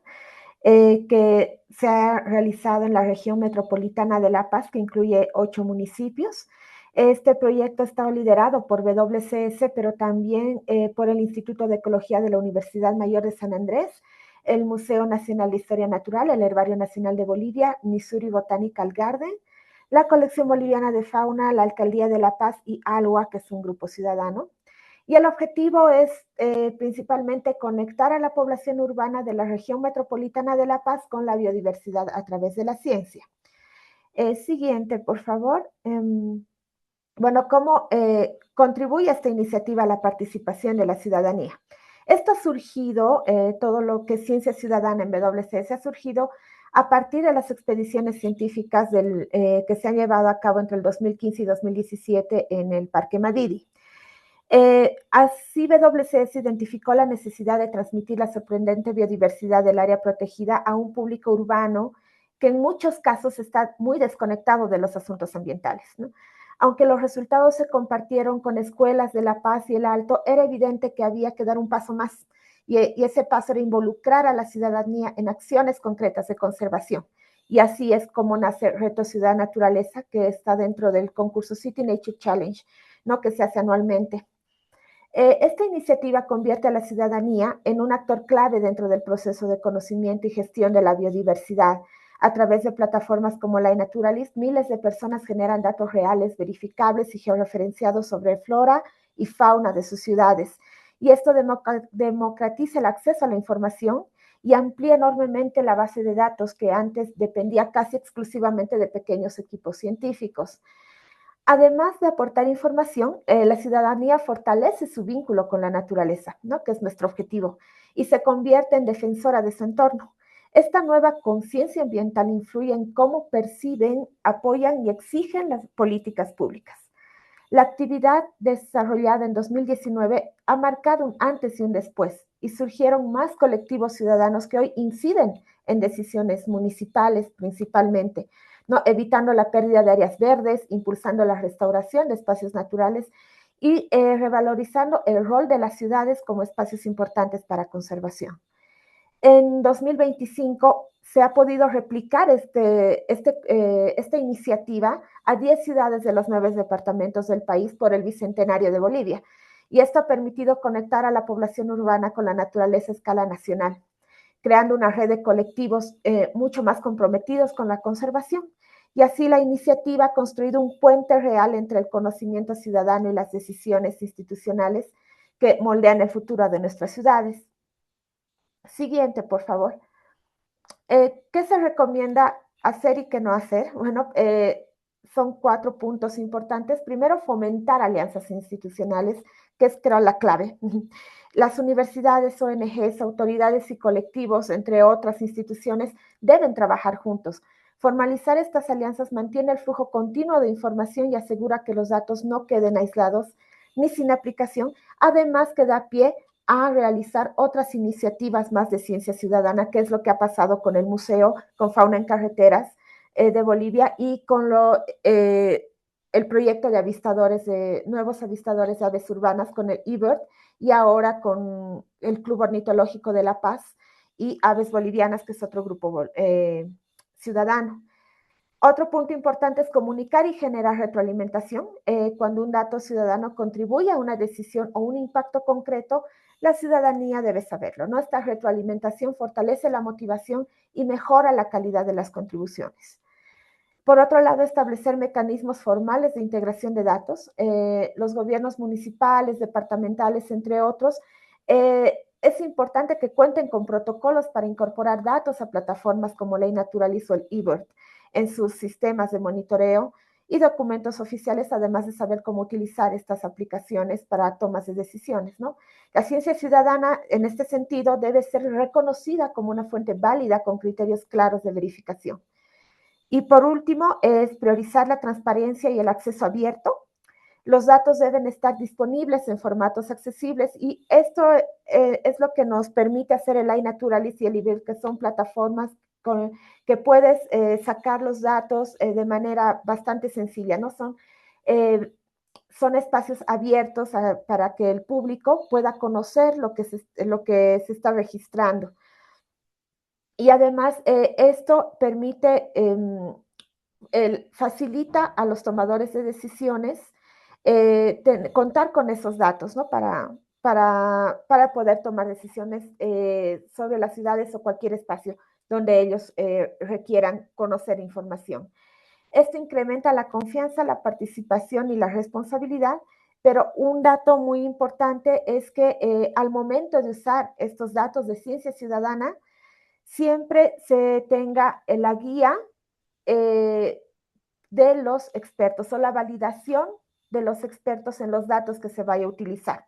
que se ha realizado en la región metropolitana de La Paz, que incluye 8 municipios. Este proyecto está liderado por WCS, pero también por el Instituto de Ecología de la Universidad Mayor de San Andrés, el Museo Nacional de Historia Natural, el Herbario Nacional de Bolivia, Missouri Botanical Garden, la Colección Boliviana de Fauna, la Alcaldía de La Paz y ALUA, que es un grupo ciudadano. Y el objetivo es principalmente conectar a la población urbana de la región metropolitana de La Paz con la biodiversidad a través de la ciencia. Siguiente, por favor. Bueno, ¿cómo contribuye esta iniciativa a la participación de la ciudadanía? Esto ha surgido, todo lo que es ciencia ciudadana en WCS ha surgido a partir de las expediciones científicas que se han llevado a cabo entre el 2015 y 2017 en el Parque Madidi. Así WCS identificó la necesidad de transmitir la sorprendente biodiversidad del área protegida a un público urbano que en muchos casos está muy desconectado de los asuntos ambientales, ¿no? Aunque los resultados se compartieron con escuelas de La Paz y el Alto, era evidente que había que dar un paso más. Y ese paso era involucrar a la ciudadanía en acciones concretas de conservación. Y así es como nace Reto Ciudad Naturaleza, que está dentro del concurso City Nature Challenge, ¿no?, que se hace anualmente. Esta iniciativa convierte a la ciudadanía en un actor clave dentro del proceso de conocimiento y gestión de la biodiversidad. A través de plataformas como la iNaturalist, miles de personas generan datos reales, verificables y georreferenciados sobre flora y fauna de sus ciudades. Y esto democratiza el acceso a la información y amplía enormemente la base de datos que antes dependía casi exclusivamente de pequeños equipos científicos. Además de aportar información, la ciudadanía fortalece su vínculo con la naturaleza, ¿no?, que es nuestro objetivo, y se convierte en defensora de su entorno. Esta nueva conciencia ambiental influye en cómo perciben, apoyan y exigen las políticas públicas. La actividad desarrollada en 2019 ha marcado un antes y un después, y surgieron más colectivos ciudadanos que hoy inciden en decisiones municipales principalmente, ¿no?, evitando la pérdida de áreas verdes, impulsando la restauración de espacios naturales y revalorizando el rol de las ciudades como espacios importantes para conservación. En 2025 se ha podido replicar esta iniciativa a 10 ciudades de los 9 departamentos del país por el Bicentenario de Bolivia. y esto ha permitido conectar a la población urbana con la naturaleza a escala nacional, creando una red de colectivos mucho más comprometidos con la conservación. Y así la iniciativa ha construido un puente real entre el conocimiento ciudadano y las decisiones institucionales que moldean el futuro de nuestras ciudades. Siguiente, por favor. ¿Qué se recomienda hacer y qué no hacer? Bueno, son 4 puntos importantes. Primero, fomentar alianzas institucionales, que es, creo, la clave. Las universidades, ONGs, autoridades y colectivos, entre otras instituciones, deben trabajar juntos. Formalizar estas alianzas mantiene el flujo continuo de información y asegura que los datos no queden aislados ni sin aplicación, además que da pie a realizar otras iniciativas más de ciencia ciudadana, que es lo que ha pasado con el Museo, con Fauna en Carreteras de Bolivia y con el proyecto de avistadores, de nuevos avistadores de aves urbanas con el eBird y ahora con el Club Ornitológico de La Paz y Aves Bolivianas, que es otro grupo ciudadano. Otro punto importante es comunicar y generar retroalimentación. Cuando un dato ciudadano contribuye a una decisión o un impacto concreto, la ciudadanía debe saberlo, ¿no? Esta retroalimentación fortalece la motivación y mejora la calidad de las contribuciones. Por otro lado, establecer mecanismos formales de integración de datos. Los gobiernos municipales, departamentales, entre otros, es importante que cuenten con protocolos para incorporar datos a plataformas como Ley Naturalizo o el eBird en sus sistemas de monitoreo y documentos oficiales, además de saber cómo utilizar estas aplicaciones para tomas de decisiones, ¿no? La ciencia ciudadana, en este sentido, debe ser reconocida como una fuente válida con criterios claros de verificación. Y por último, es priorizar la transparencia y el acceso abierto. Los datos deben estar disponibles en formatos accesibles y esto es lo que nos permite hacer el iNaturalist y el eBird, que son plataformas que puedes sacar los datos de manera bastante sencilla, ¿no? Son espacios abiertos para que el público pueda conocer lo que se está registrando. Y además, esto permite, facilita a los tomadores de decisiones contar con esos datos, ¿no? Para poder tomar decisiones sobre las ciudades o cualquier espacio donde ellos requieran conocer información. Esto incrementa la confianza, la participación y la responsabilidad, pero un dato muy importante es que al momento de usar estos datos de ciencia ciudadana, siempre se tenga la guía de los expertos o la validación de los expertos en los datos que se vaya a utilizar.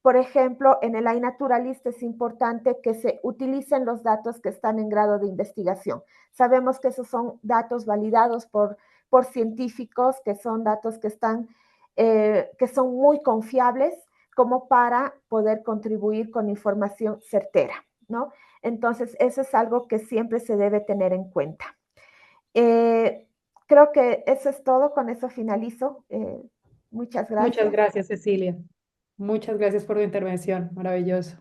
Por ejemplo, en el iNaturalist es importante que se utilicen los datos que están en grado de investigación. Sabemos que esos son datos validados por científicos, que son datos que son muy confiables como para poder contribuir con información certera, ¿no? Entonces, eso es algo que siempre se debe tener en cuenta. Creo que eso es todo, con eso finalizo. Muchas gracias. Muchas gracias, Cecilia. Muchas gracias por tu intervención, maravilloso.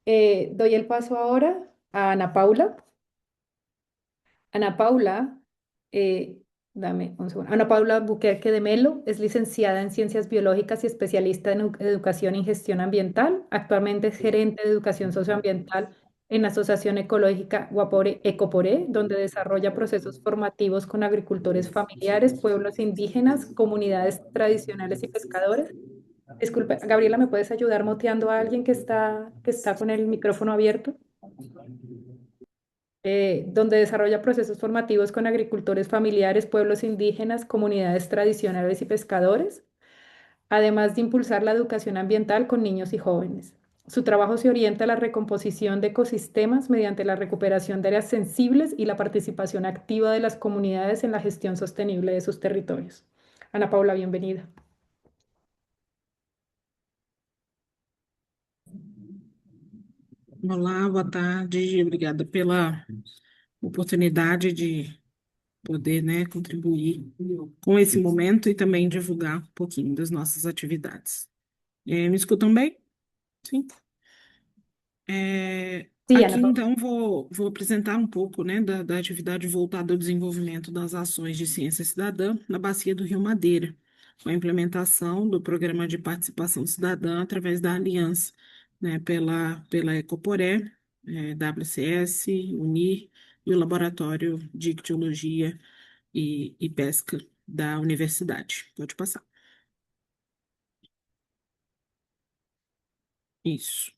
Doy el paso ahora a Ana Paula. Ana Paula, dame un segundo. Ana Paula Buquerque de Melo es licenciada en Ciencias Biológicas y especialista en Educación y Gestión Ambiental. Actualmente es gerente de Educación Socioambiental en la Asociación Ecológica Guapore Ecoporé, donde desarrolla procesos formativos con agricultores familiares, pueblos indígenas, comunidades tradicionales y pescadores. Disculpe, Gabriela, ¿me puedes ayudar moteando a alguien que está con el micrófono abierto? Donde desarrolla procesos formativos con agricultores familiares, pueblos indígenas, comunidades tradicionales y pescadores, además de impulsar la educación ambiental con niños y jóvenes. Su trabajo se orienta a la recomposición de ecosistemas mediante la recuperación de áreas sensibles y la participación activa de las comunidades en la gestión sostenible de sus territorios. Ana Paula, bienvenida. Olá, boa tarde. Obrigada pela oportunidade de poder, né, contribuir com esse momento e também divulgar um pouquinho das nossas atividades. Me escutam bem? Sim. Sim, Aqui, Ana Paula. então, vou apresentar um pouco, né, da atividade voltada ao desenvolvimento das ações de ciência cidadã na bacia do Rio Madeira, com a implementação do Programa de Participação Cidadã através da aliança, né, pela Ecoporé, WCS, UNIR e o Laboratório de Ictiologia e Pesca da Universidade. Pode passar. Isso.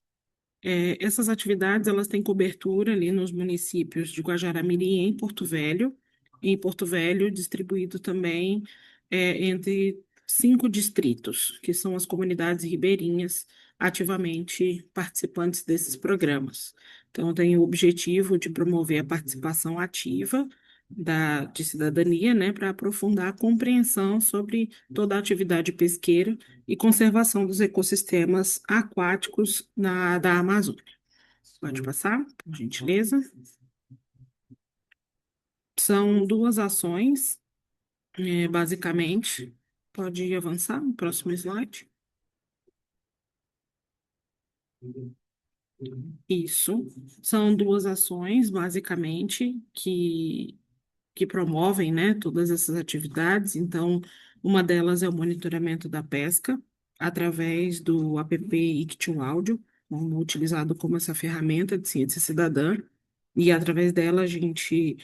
Essas atividades elas têm cobertura ali nos municípios de Guajará-Mirim e em Porto Velho. Em Porto Velho, distribuído também entre 5 distritos, que são as comunidades ribeirinhas ativamente participantes desses programas. Então, tem o objetivo de promover a participação ativa de cidadania, né, para aprofundar a compreensão sobre toda a atividade pesqueira e conservação dos ecossistemas aquáticos da Amazônia. Pode passar, por gentileza. São duas ações, basicamente. Pode avançar no próximo slide. Isso. São duas ações, basicamente, que promovem, né, todas essas atividades. Então, uma delas é o monitoramento da pesca através do app Ictioáudio, utilizado como essa ferramenta de ciência cidadã, e através dela a gente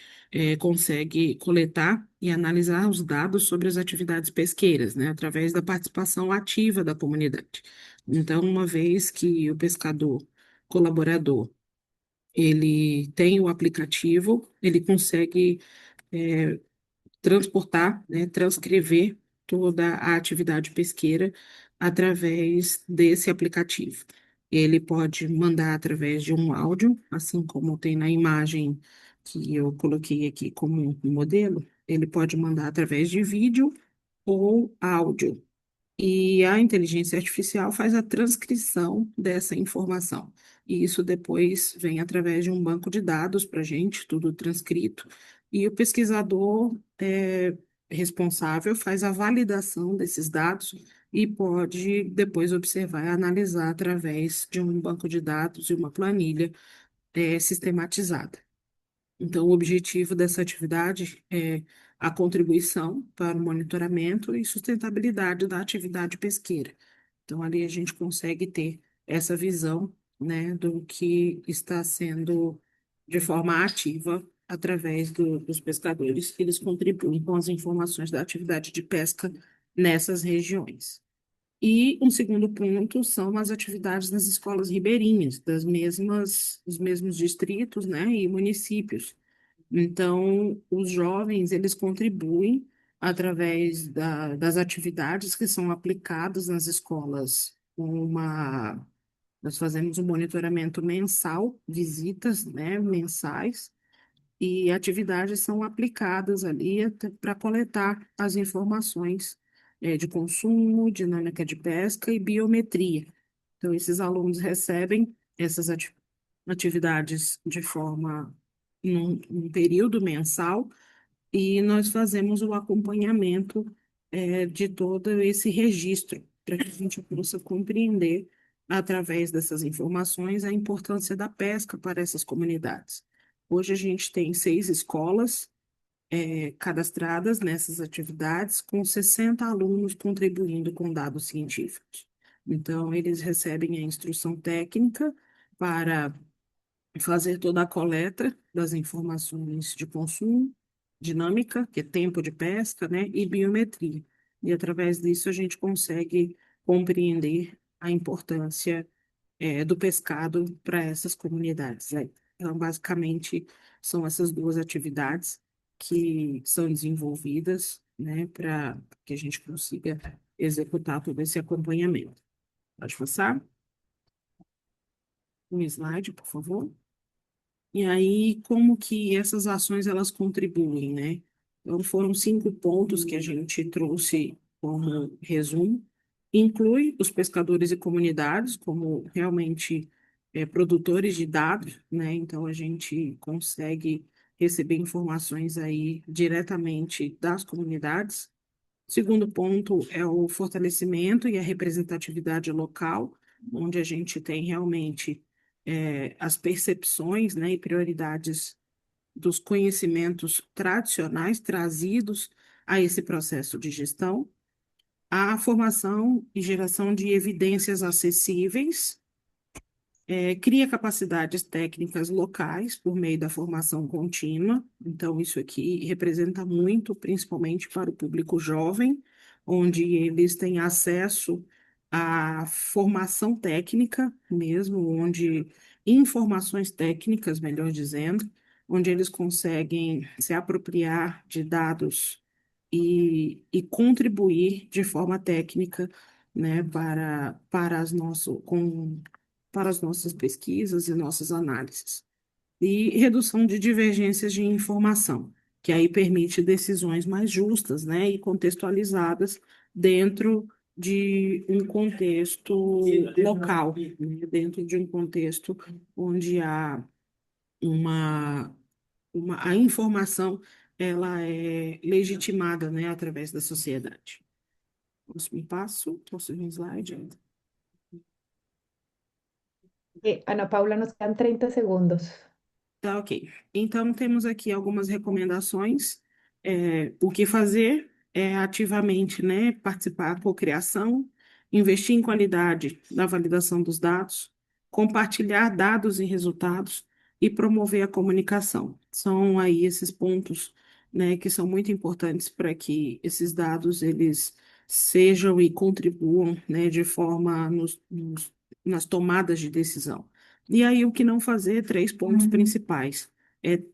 consegue coletar e analisar os dados sobre as atividades pesqueiras, né, através da participação ativa da comunidade. Então, uma vez que o pescador colaborador ele tem o aplicativo, ele consegue transportar, né, transcrever toda a atividade pesqueira através desse aplicativo. Ele pode mandar através de um áudio, assim como tem na imagem que eu coloquei aqui como um modelo, ele pode mandar através de vídeo ou áudio. E a inteligência artificial faz a transcrição dessa informação. E isso depois vem através de um banco de dados para a gente, tudo transcrito. E o pesquisador responsável faz a validação desses dados e pode depois observar e analisar através de um banco de dados e uma planilha sistematizada. Então, o objetivo dessa atividade é a contribuição para o monitoramento e sustentabilidade da atividade pesqueira. Então, ali a gente consegue ter essa visão, né, do que está sendo de forma ativa através dos pescadores, que eles contribuem com as informações da atividade de pesca nessas regiões. E um segundo ponto são as atividades nas escolas ribeirinhas, dos mesmos distritos, né, e municípios. Então, os jovens, eles contribuem através das atividades que são aplicadas nas escolas. Nós fazemos um monitoramento mensal, visitas, né, mensais, e atividades são aplicadas ali para coletar as informações de consumo, dinâmica de pesca e biometria. Então, esses alunos recebem essas atividades de forma num período mensal e nós fazemos o acompanhamento de todo esse registro para que a gente possa compreender através dessas informações a importância da pesca para essas comunidades. Hoje a gente tem 6 escolas cadastradas nessas atividades, com 60 alunos contribuindo com dados científicos. Então, eles recebem a instrução técnica para fazer toda a coleta das informações de consumo, dinâmica, que é tempo de pesca, né, e biometria. E através disso a gente consegue compreender a importância do pescado para essas comunidades, né? Então, basicamente, são essas duas atividades que são desenvolvidas, né, para que a gente consiga executar todo esse acompanhamento. Pode passar? Um slide, por favor. E aí, como que essas ações elas contribuem, né? Então, foram 5 pontos que a gente trouxe como resumo. Inclui os pescadores e comunidades como realmente produtores de dados, né? Então, a gente consegue receber informações aí diretamente das comunidades. Segundo ponto é o fortalecimento e a representatividade local, onde a gente tem realmente as percepções, né, e prioridades dos conhecimentos tradicionais trazidos a esse processo de gestão. a formação e geração de evidências acessíveis, cria capacidades técnicas locais por meio da formação contínua. Então, isso aqui representa muito, principalmente para o público jovem, onde eles têm acesso à formação técnica mesmo, onde informações técnicas, melhor dizendo, onde eles conseguem se apropriar de dados e contribuir de forma técnica, né, para as nossas pesquisas e nossas análises. E redução de divergências de informação, que aí permite decisões mais justas, né, e contextualizadas dentro de um contexto local, né, dentro de um contexto onde há uma, a informação ela é legitimada, né, através da sociedade. Próximo passo, próximo slide. Ana Paula, nos quedan 30 segundos. Tá, ok. Então, temos aqui algumas recomendações. O que fazer é ativamente, né, participar da cocriação, investir em qualidade da validação dos dados, compartilhar dados e resultados e promover a comunicação. São aí esses pontos, né, que são muito importantes para que esses dados eles sejam e contribuam, né, de forma nas tomadas de decisão. E aí, o que não fazer, três pontos principais.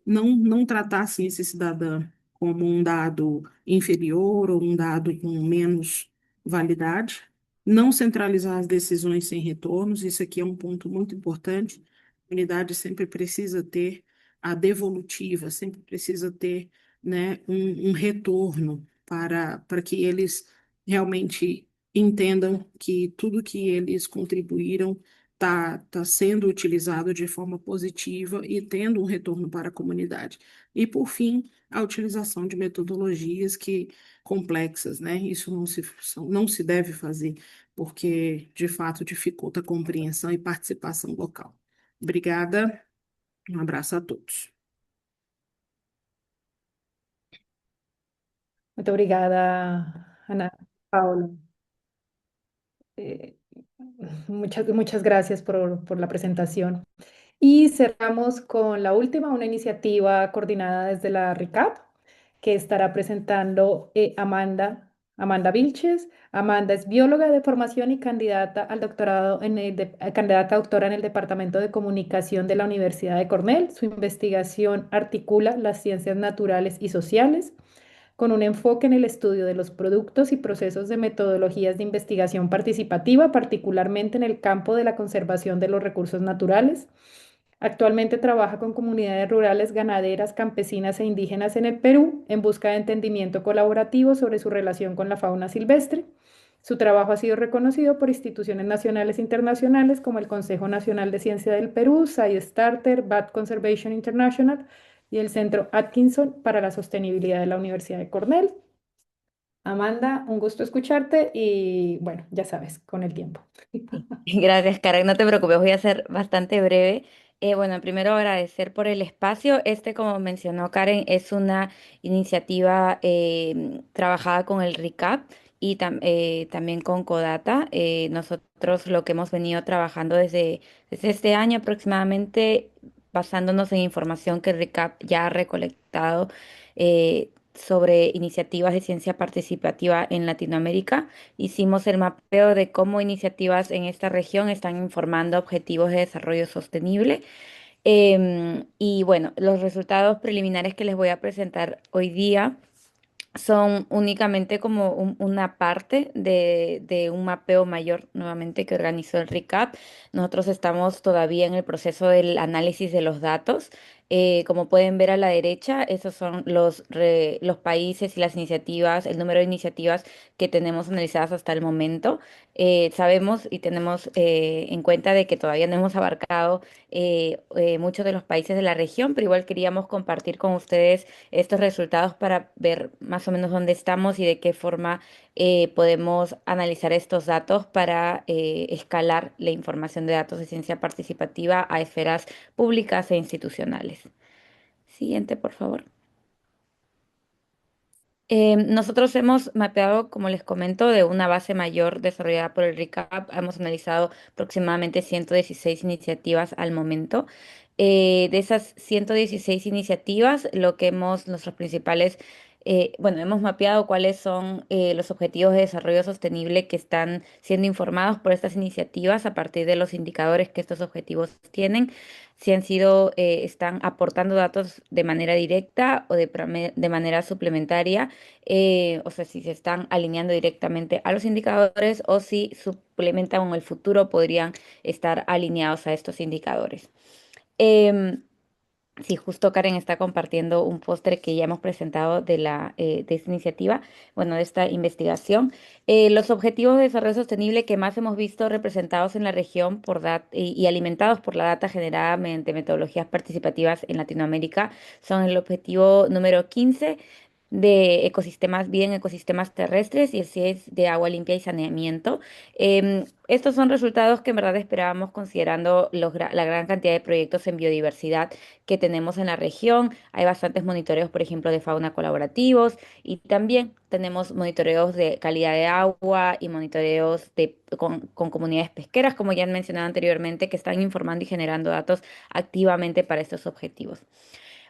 Não tratar assim, esse cidadão como um dado inferior ou um dado com menos validade. Não centralizar as decisões sem retornos, isso aqui é um ponto muito importante. A unidade sempre precisa ter a devolutiva, sempre precisa ter, né, um retorno para que eles realmente entendam que tudo que eles contribuíram tá sendo utilizado de forma positiva e tendo um retorno para a comunidade. E, por fim, a utilização de metodologias complexas, né? Isso não se deve fazer, porque, de fato, dificulta a compreensão e participação local. Obrigada, um abraço a todos. Muito obrigada, Ana Paula. Eh, muchas gracias por la presentación. Y cerramos con la última, una iniciativa coordinada desde la RICAP, que estará presentando Amanda Vilches. Amanda es bióloga de formación y candidata al doctorado candidata a doctora en el Departamento de Comunicación de la Universidad de Cornell. Su investigación articula las ciencias naturales y sociales con un enfoque en el estudio de los productos y procesos de metodologías de investigación participativa, particularmente en el campo de la conservación de los recursos naturales. Actualmente trabaja con comunidades rurales, ganaderas, campesinas e indígenas en el Perú en busca de entendimiento colaborativo sobre su relación con la fauna silvestre. Su trabajo ha sido reconocido por instituciones nacionales e internacionales como el Consejo Nacional de Ciencia del Perú, SciStarter, Bat Conservation International y el Centro Atkinson para la Sostenibilidad de la Universidad de Cornell. Amanda, un gusto escucharte y bueno, ya sabes, con el tiempo. Gracias, Karen. No te preocupes, voy a ser bastante breve. Bueno, primero agradecer por el espacio. Este, como mencionó Karen, es una iniciativa trabajada con el RICAP y también con Codata. Nosotros lo que hemos venido trabajando desde este año aproximadamente, basándonos en información que el RICAP ya ha recolectado sobre iniciativas de ciencia participativa en Latinoamérica. Hicimos el mapeo de cómo iniciativas en esta región están informando objetivos de desarrollo sostenible. Y bueno, los resultados preliminares que les voy a presentar hoy día son únicamente como una parte de un mapeo mayor nuevamente que organizó el RICAP. Nosotros estamos todavía en el proceso del análisis de los datos. Como pueden ver a la derecha, esos son los países y las iniciativas, el número de iniciativas que tenemos analizadas hasta el momento. Sabemos y tenemos en cuenta de que todavía no hemos abarcado muchos de los países de la región, pero igual queríamos compartir con ustedes estos resultados para ver más o menos dónde estamos y de qué forma podemos analizar estos datos para escalar la información de datos de ciencia participativa a esferas públicas e institucionales. Siguiente, por favor. Nosotros hemos mapeado, como les comento, de una base mayor desarrollada por el RICAP. Hemos analizado aproximadamente 116 iniciativas al momento. De esas 116 iniciativas, nuestros principales, bueno, hemos mapeado cuáles son los objetivos de desarrollo sostenible que están siendo informados por estas iniciativas a partir de los indicadores que estos objetivos tienen, si están aportando datos de manera directa o de manera suplementaria, o sea, si se están alineando directamente a los indicadores o si suplementan o en el futuro podrían estar alineados a estos indicadores. Em, Sí, justo Karen está compartiendo un póster que ya hemos presentado de esta iniciativa, bueno, de esta investigación. Los objetivos de desarrollo sostenible que más hemos visto representados en la región y alimentados por la data generada mediante metodologías participativas en Latinoamérica son el objetivo número 15 de ecosistemas, vida en ecosistemas terrestres y el 6 de agua limpia y saneamiento. Estos son resultados que en verdad esperábamos considerando la gran cantidad de proyectos en biodiversidad que tenemos en la región. Hay bastantes monitoreos, por ejemplo, de fauna colaborativos y también tenemos monitoreos de calidad de agua y monitoreos con comunidades pesqueras, como ya han mencionado anteriormente, que están informando y generando datos activamente para estos objetivos.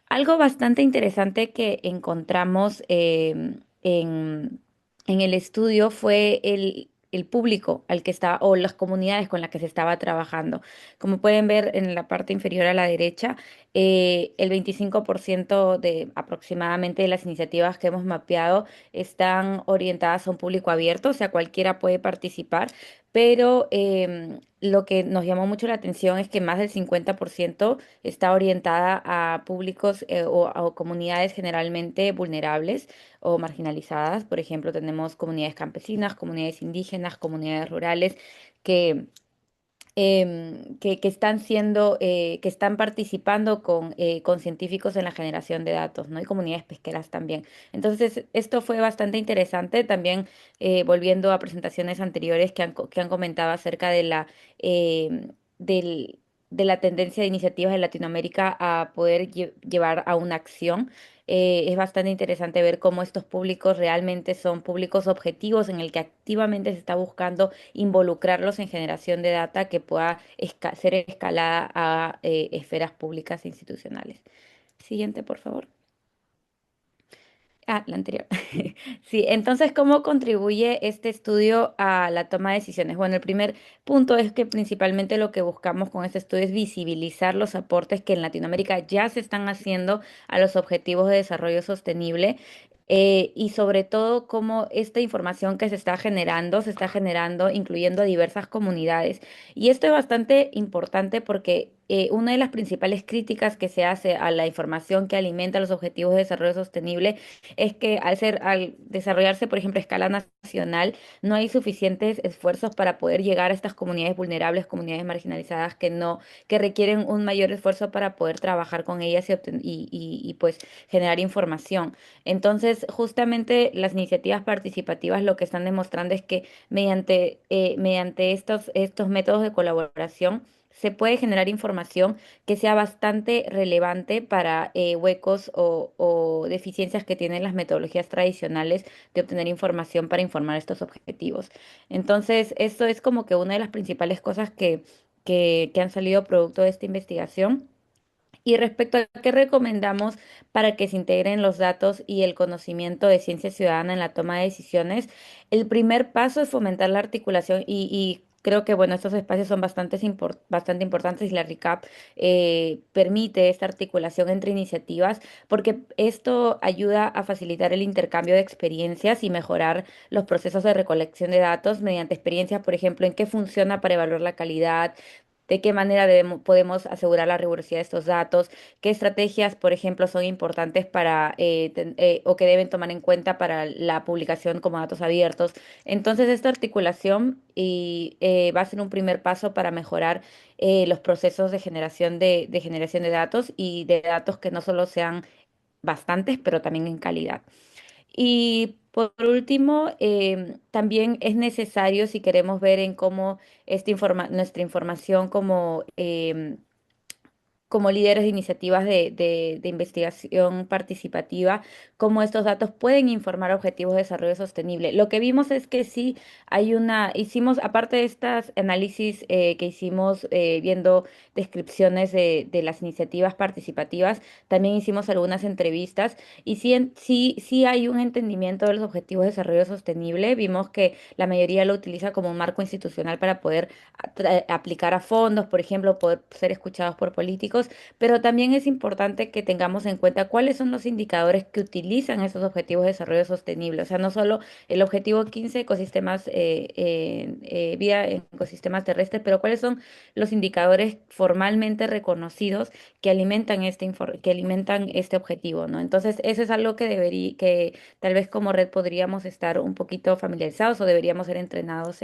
Algo bastante interesante que encontramos en el estudio fue el público al que estaba, o las comunidades con las que se estaba trabajando. Como pueden ver en la parte inferior a la derecha, el 25% de aproximadamente de las iniciativas que hemos mapeado están orientadas a un público abierto, o sea, cualquiera puede participar, pero lo que nos llamó mucho la atención es que más del 50% está orientada a públicos o comunidades generalmente vulnerables o marginalizadas. Por ejemplo, tenemos comunidades campesinas, comunidades indígenas, comunidades rurales que que están que están participando con científicos en la generación de datos, ¿no? Y comunidades pesqueras también. Entonces, esto fue bastante interesante. También, volviendo a presentaciones anteriores que han comentado acerca eh, del- de la tendencia de iniciativas de Latinoamérica a poder llevar a una acción. Es bastante interesante ver cómo estos públicos realmente son públicos objetivos en el que activamente se está buscando involucrarlos en generación de data que pueda ser escalada a esferas públicas e institucionales. Siguiente, por favor. Ah, la anterior. Sí, entonces, ¿cómo contribuye este estudio a la toma de decisiones? Bueno, el primer punto es que principalmente lo que buscamos con este estudio es visibilizar los aportes que en Latinoamérica ya se están haciendo a los objetivos de desarrollo sostenible. Y sobre todo cómo esta información que se está generando incluyendo a diversas comunidades. Y esto es bastante importante porque una de las principales críticas que se hace a la información que alimenta los objetivos de desarrollo sostenible es que al desarrollarse, por ejemplo, a escala nacional, no hay suficientes esfuerzos para poder llegar a estas comunidades vulnerables, comunidades marginalizadas que requieren un mayor esfuerzo para poder trabajar con ellas pues generar información. Entonces, justamente las iniciativas participativas lo que están demostrando es que mediante estos métodos de colaboración, se puede generar información que sea bastante relevante para huecos o deficiencias que tienen las metodologías tradicionales de obtener información para informar estos objetivos. Entonces, esto es como que una de las principales cosas que han salido producto de esta investigación. Y respecto a qué recomendamos para que se integren los datos y el conocimiento de ciencia ciudadana en la toma de decisiones, el primer paso es fomentar la articulación y creo que bueno, estos espacios son bastante importantes y la RICAP permite esta articulación entre iniciativas porque esto ayuda a facilitar el intercambio de experiencias y mejorar los procesos de recolección de datos mediante experiencias, por ejemplo, en qué funciona para evaluar la calidad, de qué manera podemos asegurar la rigurosidad de estos datos, qué estrategias, por ejemplo, son importantes o que deben tomar en cuenta para la publicación como datos abiertos. Entonces, esta articulación va a ser un primer paso para mejorar los procesos de generación de datos y de datos que no solo sean bastantes, pero también en calidad. Y por último, también es necesario, si queremos ver en cómo nuestra información como como líderes de iniciativas de investigación participativa, cómo estos datos pueden informar objetivos de desarrollo sostenible. Lo que vimos es que sí hicimos, aparte de estas análisis que hicimos viendo descripciones de las iniciativas participativas, también hicimos algunas entrevistas y sí hay un entendimiento de los objetivos de desarrollo sostenible. Vimos que la mayoría lo utiliza como un marco institucional para poder aplicar a fondos, por ejemplo, poder ser escuchados por políticos, pero también es importante que tengamos en cuenta cuáles son los indicadores que utilizan esos objetivos de desarrollo sostenible. O sea, no solo el objetivo 15, ecosistemas, vida en ecosistemas terrestres, pero cuáles son los indicadores formalmente reconocidos que alimentan que alimentan este objetivo, ¿no? Entonces, eso es algo que tal vez como red podríamos estar un poquito familiarizados o deberíamos ser entrenados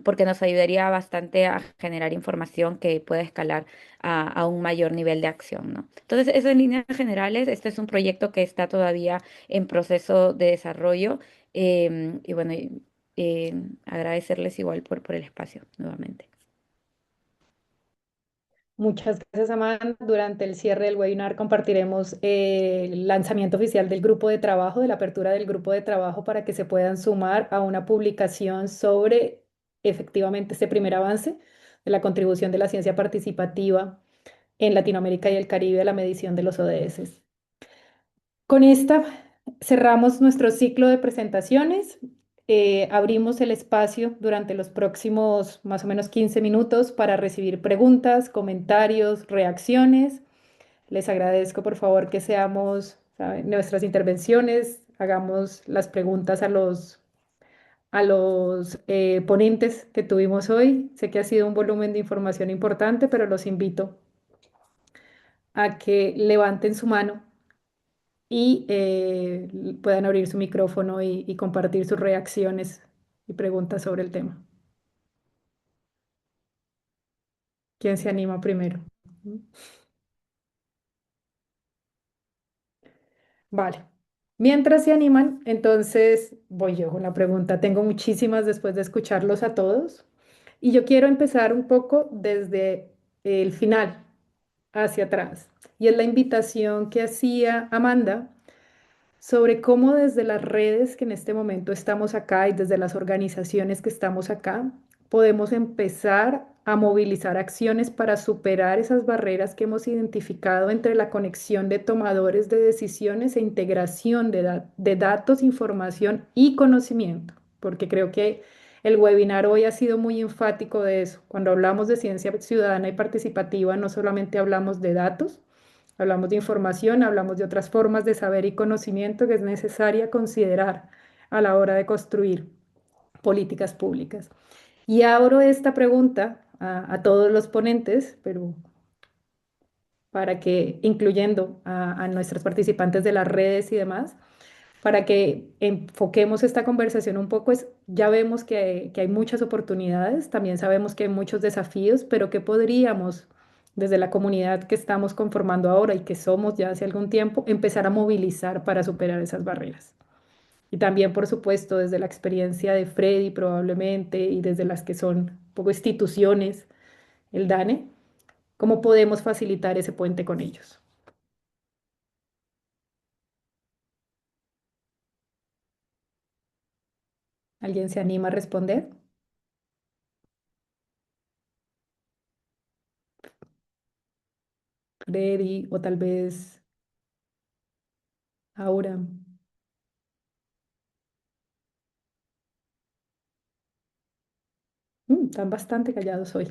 porque nos ayudaría bastante a generar información que pueda escalar a un mayor nivel de acción, ¿no? Entonces, eso en líneas generales, este es un proyecto que está todavía en proceso de desarrollo y bueno, agradecerles igual por el espacio nuevamente. Muchas gracias, Amanda. Durante el cierre del webinar compartiremos el lanzamiento oficial del grupo de trabajo, de la apertura del grupo de trabajo para que se puedan sumar a una publicación sobre efectivamente este primer avance de la contribución de la ciencia participativa en Latinoamérica y el Caribe a la medición de los ODS. Con esta cerramos nuestro ciclo de presentaciones. Abrimos el espacio durante los próximos más o menos 15 minutos para recibir preguntas, comentarios, reacciones. Les agradezco por favor que seamos, ¿saben? Nuestras intervenciones, hagamos las preguntas a los ponentes que tuvimos hoy. Sé que ha sido un volumen de información importante, pero los invito a que levanten su mano y puedan abrir su micrófono y compartir sus reacciones y preguntas sobre el tema. ¿Quién se anima primero? Vale. Mientras se animan, entonces voy yo con la pregunta. Tengo muchísimas después de escucharlos a todos. Y yo quiero empezar un poco desde el final hacia atrás. Y es la invitación que hacía Amanda sobre cómo desde las redes que en este momento estamos acá y desde las organizaciones que estamos acá, podemos empezar a movilizar acciones para superar esas barreras que hemos identificado entre la conexión de tomadores de decisiones e integración de datos, información y conocimiento, porque creo que el webinar hoy ha sido muy enfático de eso. Cuando hablamos de ciencia ciudadana y participativa, no solamente hablamos de datos, hablamos de información, hablamos de otras formas de saber y conocimiento que es necesaria considerar a la hora de construir políticas públicas. Y abro esta pregunta a todos los ponentes, pero para que, incluyendo a nuestros participantes de las redes y demás, para que enfoquemos esta conversación un poco, ya vemos que hay muchas oportunidades, también sabemos que hay muchos desafíos, pero que podríamos, desde la comunidad que estamos conformando ahora y que somos ya hace algún tiempo, empezar a movilizar para superar esas barreras. Y también, por supuesto, desde la experiencia de Freddy probablemente y desde las que son un poco instituciones, el DANE, cómo podemos facilitar ese puente con ellos. ¿Alguien se anima a responder? Freddy o tal vez Aura. Están bastante callados hoy.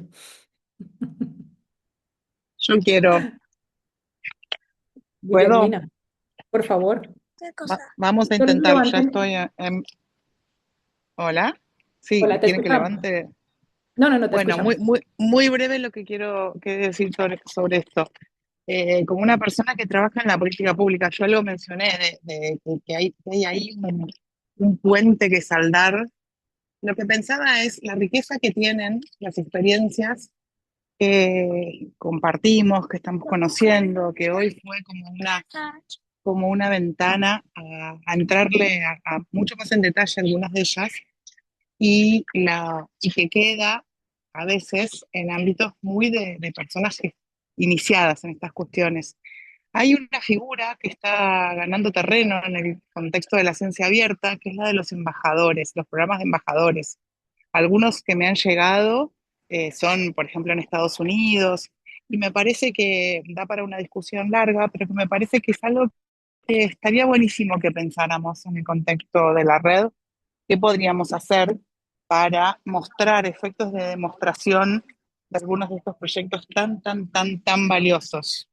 Yo quiero, ¿puedo? Guillermina, por favor. Vamos a Solo intentar, ya levanten. estoy ¿Hola? Sí, Hola, te ¿quieren que escuchamos. levante? No, te Bueno, escuchamos. muy breve lo que quiero decir sobre esto. Como una persona que trabaja en la política pública, yo algo mencioné que hay ahí un puente que saldar. Lo que pensaba es la riqueza que tienen las experiencias que compartimos, que estamos conociendo, que hoy fue como una ventana a entrarle a mucho más en detalle algunas de ellas y que queda a veces en ámbitos muy de personas iniciadas en estas cuestiones. Hay una figura que está ganando terreno en el contexto de la ciencia abierta, que es la de los embajadores, los programas de embajadores. Algunos que me han llegado son, por ejemplo, en Estados Unidos, y me parece que da para una discusión larga, pero que me parece que es algo que estaría buenísimo que pensáramos en el contexto de la red, qué podríamos hacer para mostrar efectos de demostración de algunos de estos proyectos tan valiosos.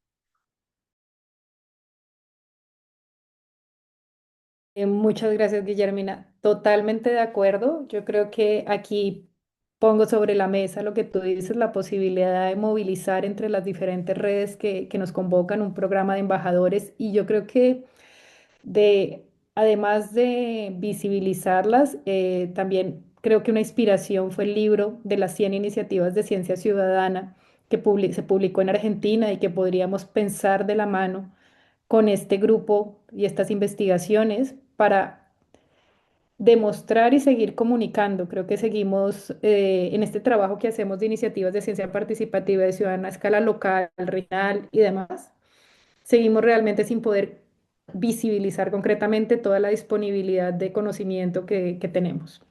Muchas gracias, Guillermina. Totalmente de acuerdo. Yo creo que aquí pongo sobre la mesa lo que tú dices, la posibilidad de movilizar entre las diferentes redes que nos convocan un programa de embajadores. Y yo creo que además de visibilizarlas, también creo que una inspiración fue el libro de las 100 iniciativas de ciencia ciudadana que se publicó en Argentina y que podríamos pensar de la mano con este grupo y estas investigaciones para demostrar y seguir comunicando. Creo que seguimos en este trabajo que hacemos de iniciativas de ciencia participativa y ciudadana a escala local, regional y demás. Seguimos realmente sin poder visibilizar concretamente toda la disponibilidad de conocimiento que tenemos.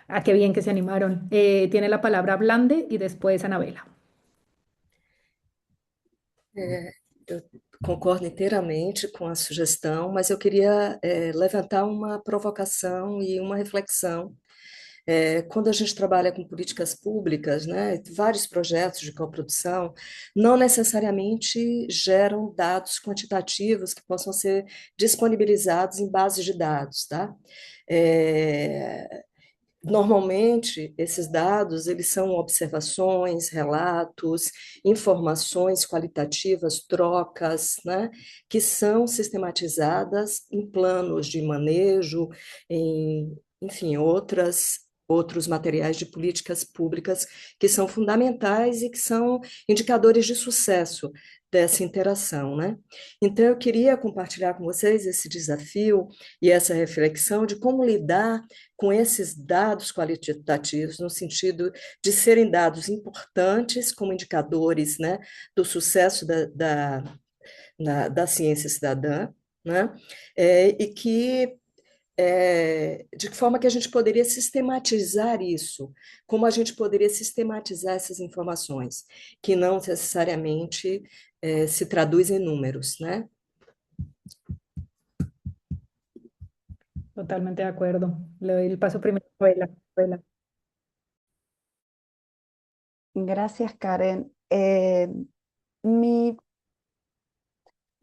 Ah, qué bien que se animaron. Tiene la palabra Blande y después Anabela. Eu concordo inteiramente com a sugestão, mas eu queria levantar uma provocação e uma reflexão. Quando a gente trabalha com políticas públicas, né, vários projetos de coprodução não necessariamente geram dados quantitativos que possam ser disponibilizados em bases de dados, tá? Normalmente, esses dados, eles são observações, relatos, informações qualitativas, trocas, né, que são sistematizadas em planos de manejo, enfim, outros materiais de políticas públicas que são fundamentais e que são indicadores de sucesso dessa interação, né? Então, eu queria compartilhar com vocês esse desafio e essa reflexão de como lidar com esses dados qualitativos, no sentido de serem dados importantes como indicadores, né, do sucesso da ciência cidadã, né, e que de que forma que a gente poderia sistematizar isso, como a gente poderia sistematizar essas informações, que não necessariamente se traduz em números, né? Totalmente de acuerdo. Le doy el paso primero a Anabela. Gracias, Karen.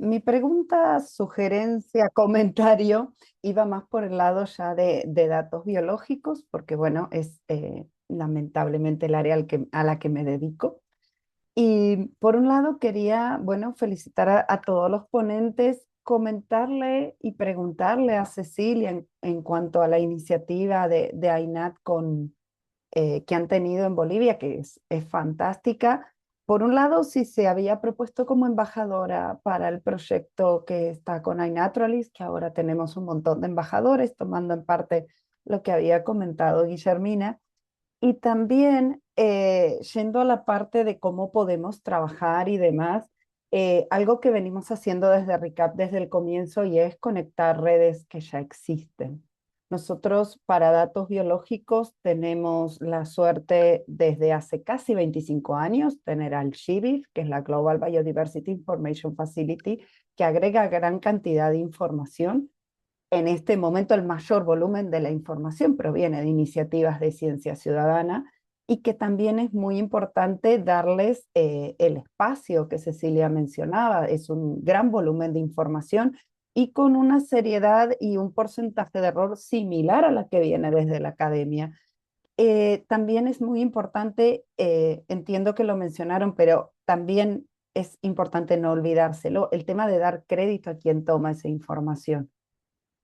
Mi pregunta, sugerencia, comentario iba más por el lado ya de datos biológicos, porque bueno, es lamentablemente el área a la que me dedico. Y por un lado quería, bueno, felicitar a todos los ponentes, comentarle y preguntarle a Cecilia en cuanto a la iniciativa de AINAT que han tenido en Bolivia, que es fantástica. Por un lado, si se había propuesto como embajadora para el proyecto que está con iNaturalist, que ahora tenemos un montón de embajadores, tomando en parte lo que había comentado Guillermina, y también yendo a la parte de cómo podemos trabajar y demás, algo que venimos haciendo desde RICAP desde el comienzo y es conectar redes que ya existen. Nosotros para datos biológicos tenemos la suerte desde hace casi 25 años tener al GBIF, que es la Global Biodiversity Information Facility, que agrega gran cantidad de información. En este momento el mayor volumen de la información proviene de iniciativas de ciencia ciudadana y que también es muy importante darles el espacio que Cecilia mencionaba. Es un gran volumen de información y con una seriedad y un porcentaje de error similar a la que viene desde la academia. También es muy importante, entiendo que lo mencionaron, pero también es importante no olvidárselo, el tema de dar crédito a quien toma esa información.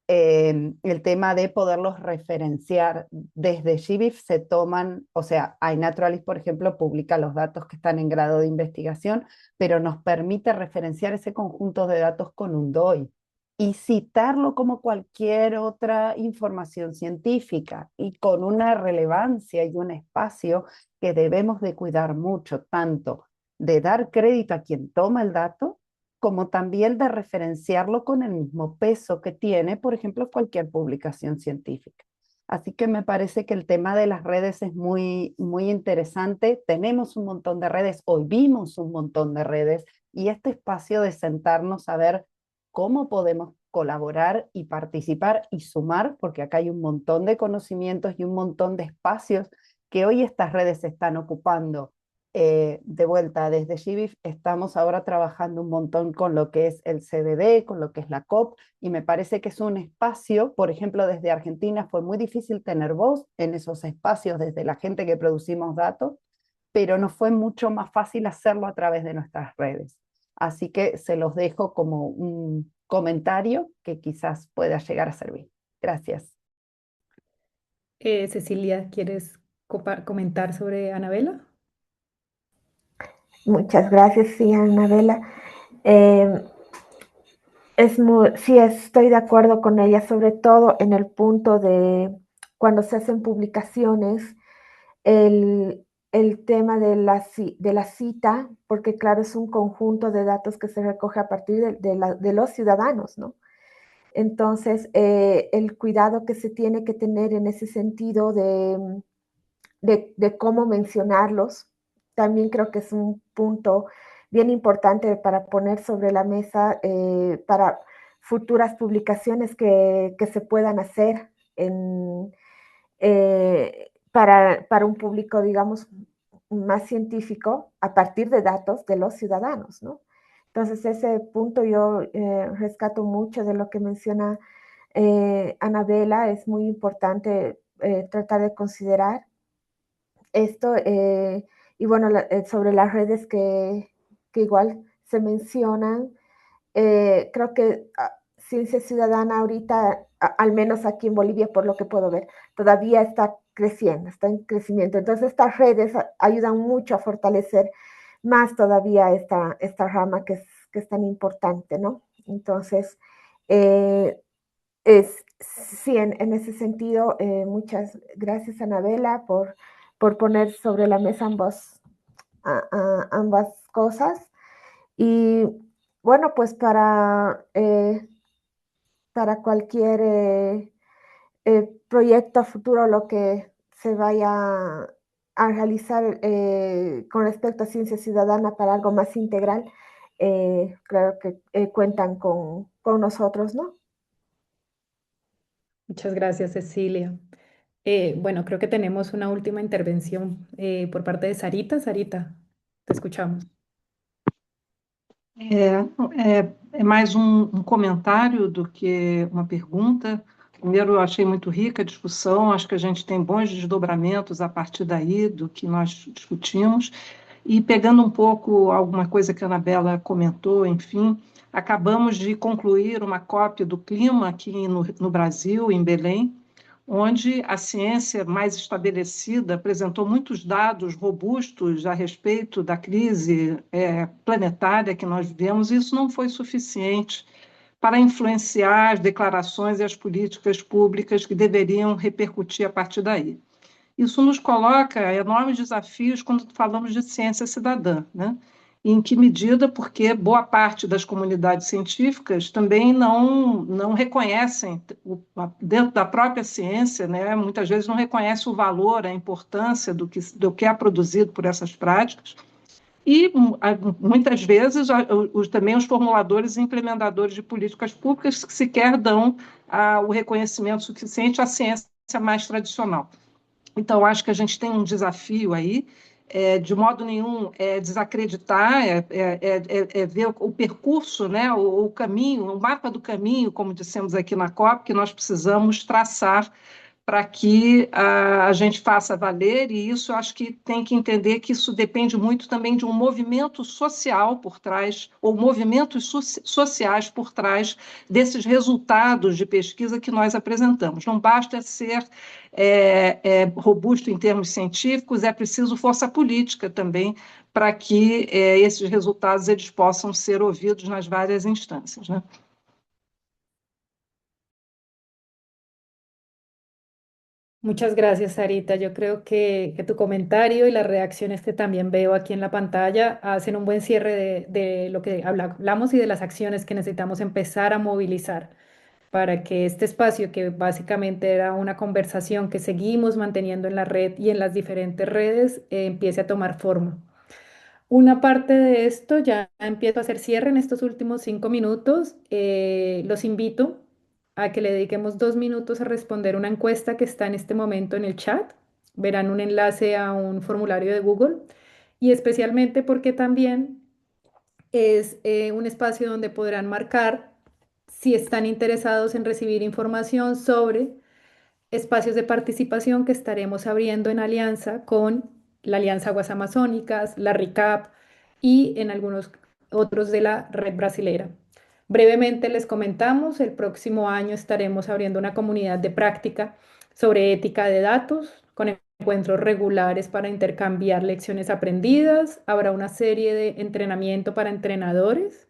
El tema de poderlos referenciar desde GBIF se toman, o sea, iNaturalist, por ejemplo, publica los datos que están en grado de investigación, pero nos permite referenciar ese conjunto de datos con un DOI y citarlo como cualquier otra información científica y con una relevancia y un espacio que debemos de cuidar mucho, tanto de dar crédito a quien toma el dato, como también de referenciarlo con el mismo peso que tiene, por ejemplo, cualquier publicación científica. Así que me parece que el tema de las redes es muy, muy interesante. Tenemos un montón de redes, hoy vimos un montón de redes, y este espacio de sentarnos a ver cómo podemos colaborar y participar y sumar, porque acá hay un montón de conocimientos y un montón de espacios que hoy estas redes están ocupando. De vuelta, desde GBIF estamos ahora trabajando un montón con lo que es el CDD, con lo que es la COP, y me parece que es un espacio, por ejemplo, desde Argentina fue muy difícil tener voz en esos espacios desde la gente que producimos datos, pero nos fue mucho más fácil hacerlo a través de nuestras redes. Así que se los dejo como un comentario que quizás pueda llegar a servir. Gracias. Cecilia, ¿quieres comentar sobre Anabela? Muchas gracias, sí, Anabela. Sí, estoy de acuerdo con ella, sobre todo en el punto de cuando se hacen publicaciones, el tema de la cita, porque claro, es un conjunto de datos que se recoge a partir de los ciudadanos, ¿no? Entonces, el cuidado que se tiene que tener en ese sentido de cómo mencionarlos, también creo que es un punto bien importante para poner sobre la mesa para futuras publicaciones que se puedan hacer para un público, digamos, más científico a partir de datos de los ciudadanos, ¿no? Entonces, ese punto yo rescato mucho de lo que menciona Anabela, es muy importante tratar de considerar esto, y bueno, sobre las redes que igual se mencionan, creo que Ciencia Ciudadana ahorita, al menos aquí en Bolivia, por lo que puedo ver, todavía está creciendo, está en crecimiento. Entonces, estas redes ayudan mucho a fortalecer más todavía esta rama que es tan importante, ¿no? Entonces, sí, en ese sentido, muchas gracias, Anabela, por poner sobre la mesa ambas cosas. Y bueno, pues para cualquier proyecto futuro, lo que se vaya a realizar con respecto a ciencia ciudadana para algo más integral, claro que cuentan con nosotros, ¿no? Muchas gracias, Cecilia. Bueno, creo que tenemos una última intervención por parte de Sarita. Sarita, te escuchamos. É mais um comentário do que uma pergunta. Primeiro, eu achei muito rica a discussão, acho que a gente tem bons desdobramentos a partir daí do que nós discutimos. E pegando um pouco alguma coisa que a Anabela comentou, enfim, acabamos de concluir uma COP do clima aqui no Brasil, em Belém, onde a ciência mais estabelecida apresentou muitos dados robustos a respeito da crise planetária que nós vivemos, e isso não foi suficiente para influenciar as declarações e as políticas públicas que deveriam repercutir a partir daí. Isso nos coloca enormes desafios quando falamos de ciência cidadã, né? Em que medida, porque boa parte das comunidades científicas também não reconhecem, dentro da própria ciência, né, muitas vezes não reconhece o valor, a importância do que é produzido por essas práticas, e muitas vezes também os formuladores e implementadores de políticas públicas que sequer dão o reconhecimento suficiente à ciência mais tradicional. Então, acho que a gente tem um desafio aí, de modo nenhum desacreditar, ver o percurso, né, o caminho, o mapa do caminho, como dissemos aqui na COP, que nós precisamos traçar para que a gente faça valer, e isso eu acho que tem que entender que isso depende muito também de um movimento social por trás, ou movimentos sociais por trás desses resultados de pesquisa que nós apresentamos. Não basta ser robusto em termos científicos, é preciso força política também para que esses resultados eles possam ser ouvidos nas várias instâncias, né? Muchas gracias, Sarita. Yo creo que tu comentario y las reacciones que también veo aquí en la pantalla hacen un buen cierre de lo que hablamos y de las acciones que necesitamos empezar a movilizar para que este espacio, que básicamente era una conversación que seguimos manteniendo en la red y en las diferentes redes, empiece a tomar forma. Una parte de esto, ya empiezo a hacer cierre en estos últimos 5 minutos. Los invito a que le dediquemos 2 minutos a responder una encuesta que está en este momento en el chat. Verán un enlace a un formulario de Google y especialmente porque también es un espacio donde podrán marcar si están interesados en recibir información sobre espacios de participación que estaremos abriendo en alianza con la Alianza Aguas Amazónicas, la RICAP y en algunos otros de la red brasilera. Brevemente les comentamos, el próximo año estaremos abriendo una comunidad de práctica sobre ética de datos con encuentros regulares para intercambiar lecciones aprendidas. Habrá una serie de entrenamiento para entrenadores,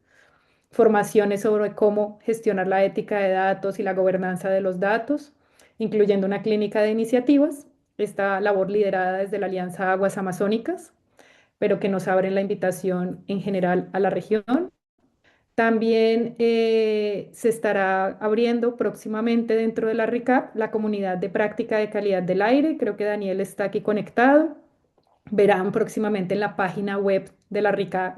formaciones sobre cómo gestionar la ética de datos y la gobernanza de los datos, incluyendo una clínica de iniciativas. Esta labor liderada desde la Alianza Aguas Amazónicas, pero que nos abren la invitación en general a la región. También se estará abriendo próximamente dentro de la RICAP la comunidad de práctica de calidad del aire. Creo que Daniel está aquí conectado. Verán próximamente en la página web de la RICAP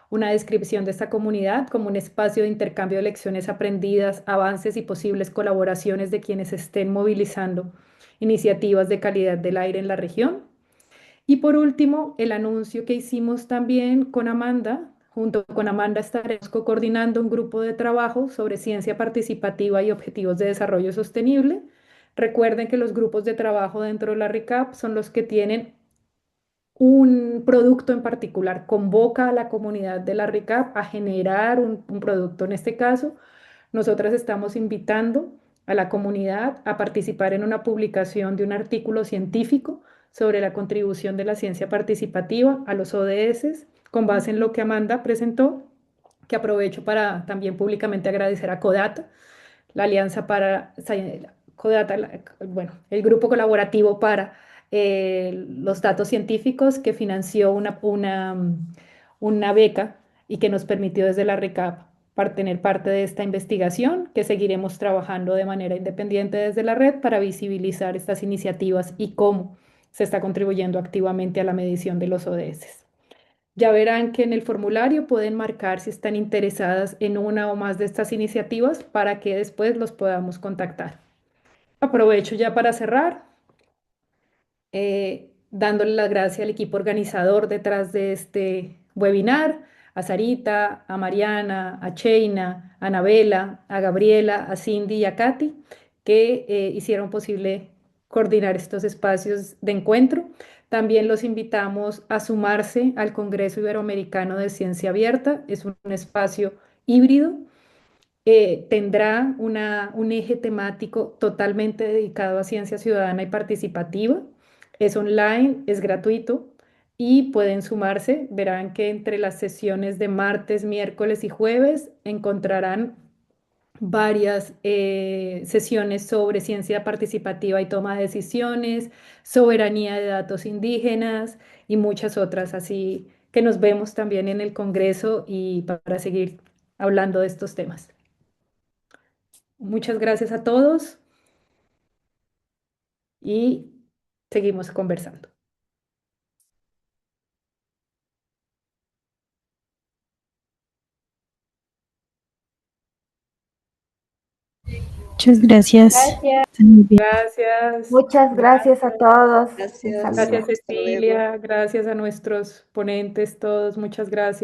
una descripción de esta comunidad como un espacio de intercambio de lecciones aprendidas, avances y posibles colaboraciones de quienes estén movilizando iniciativas de calidad del aire en la región. Y por último, el anuncio que hicimos también con Amanda. Junto con Amanda estaremos coordinando un grupo de trabajo sobre ciencia participativa y objetivos de desarrollo sostenible. Recuerden que los grupos de trabajo dentro de la RICAP son los que tienen un producto en particular, convoca a la comunidad de la RICAP a generar un producto. En este caso, nosotras estamos invitando a la comunidad a participar en una publicación de un artículo científico sobre la contribución de la ciencia participativa a los ODS, con base en lo que Amanda presentó, que aprovecho para también públicamente agradecer a CODATA, la Alianza para CODATA, bueno, el grupo colaborativo para los datos científicos que financió una beca y que nos permitió desde la RICAP para tener parte de esta investigación, que seguiremos trabajando de manera independiente desde la red para visibilizar estas iniciativas y cómo se está contribuyendo activamente a la medición de los ODS. Ya verán que en el formulario pueden marcar si están interesadas en una o más de estas iniciativas para que después los podamos contactar. Aprovecho ya para cerrar, dándole las gracias al equipo organizador detrás de este webinar, a Sarita, a Mariana, a Cheina, a Anabela, a Gabriela, a Cindy y a Katy, que hicieron posible coordinar estos espacios de encuentro. También los invitamos a sumarse al Congreso Iberoamericano de Ciencia Abierta. Es un espacio híbrido. Tendrá un eje temático totalmente dedicado a ciencia ciudadana y participativa. Es online, es gratuito y pueden sumarse. Verán que entre las sesiones de martes, miércoles y jueves encontrarán varias sesiones sobre ciencia participativa y toma de decisiones, soberanía de datos indígenas y muchas otras. Así que nos vemos también en el Congreso y para seguir hablando de estos temas. Muchas gracias a todos y seguimos conversando. Muchas gracias. Gracias. Muchas gracias a todos. Gracias. Gracias, Cecilia. Gracias a nuestros ponentes todos. Muchas gracias.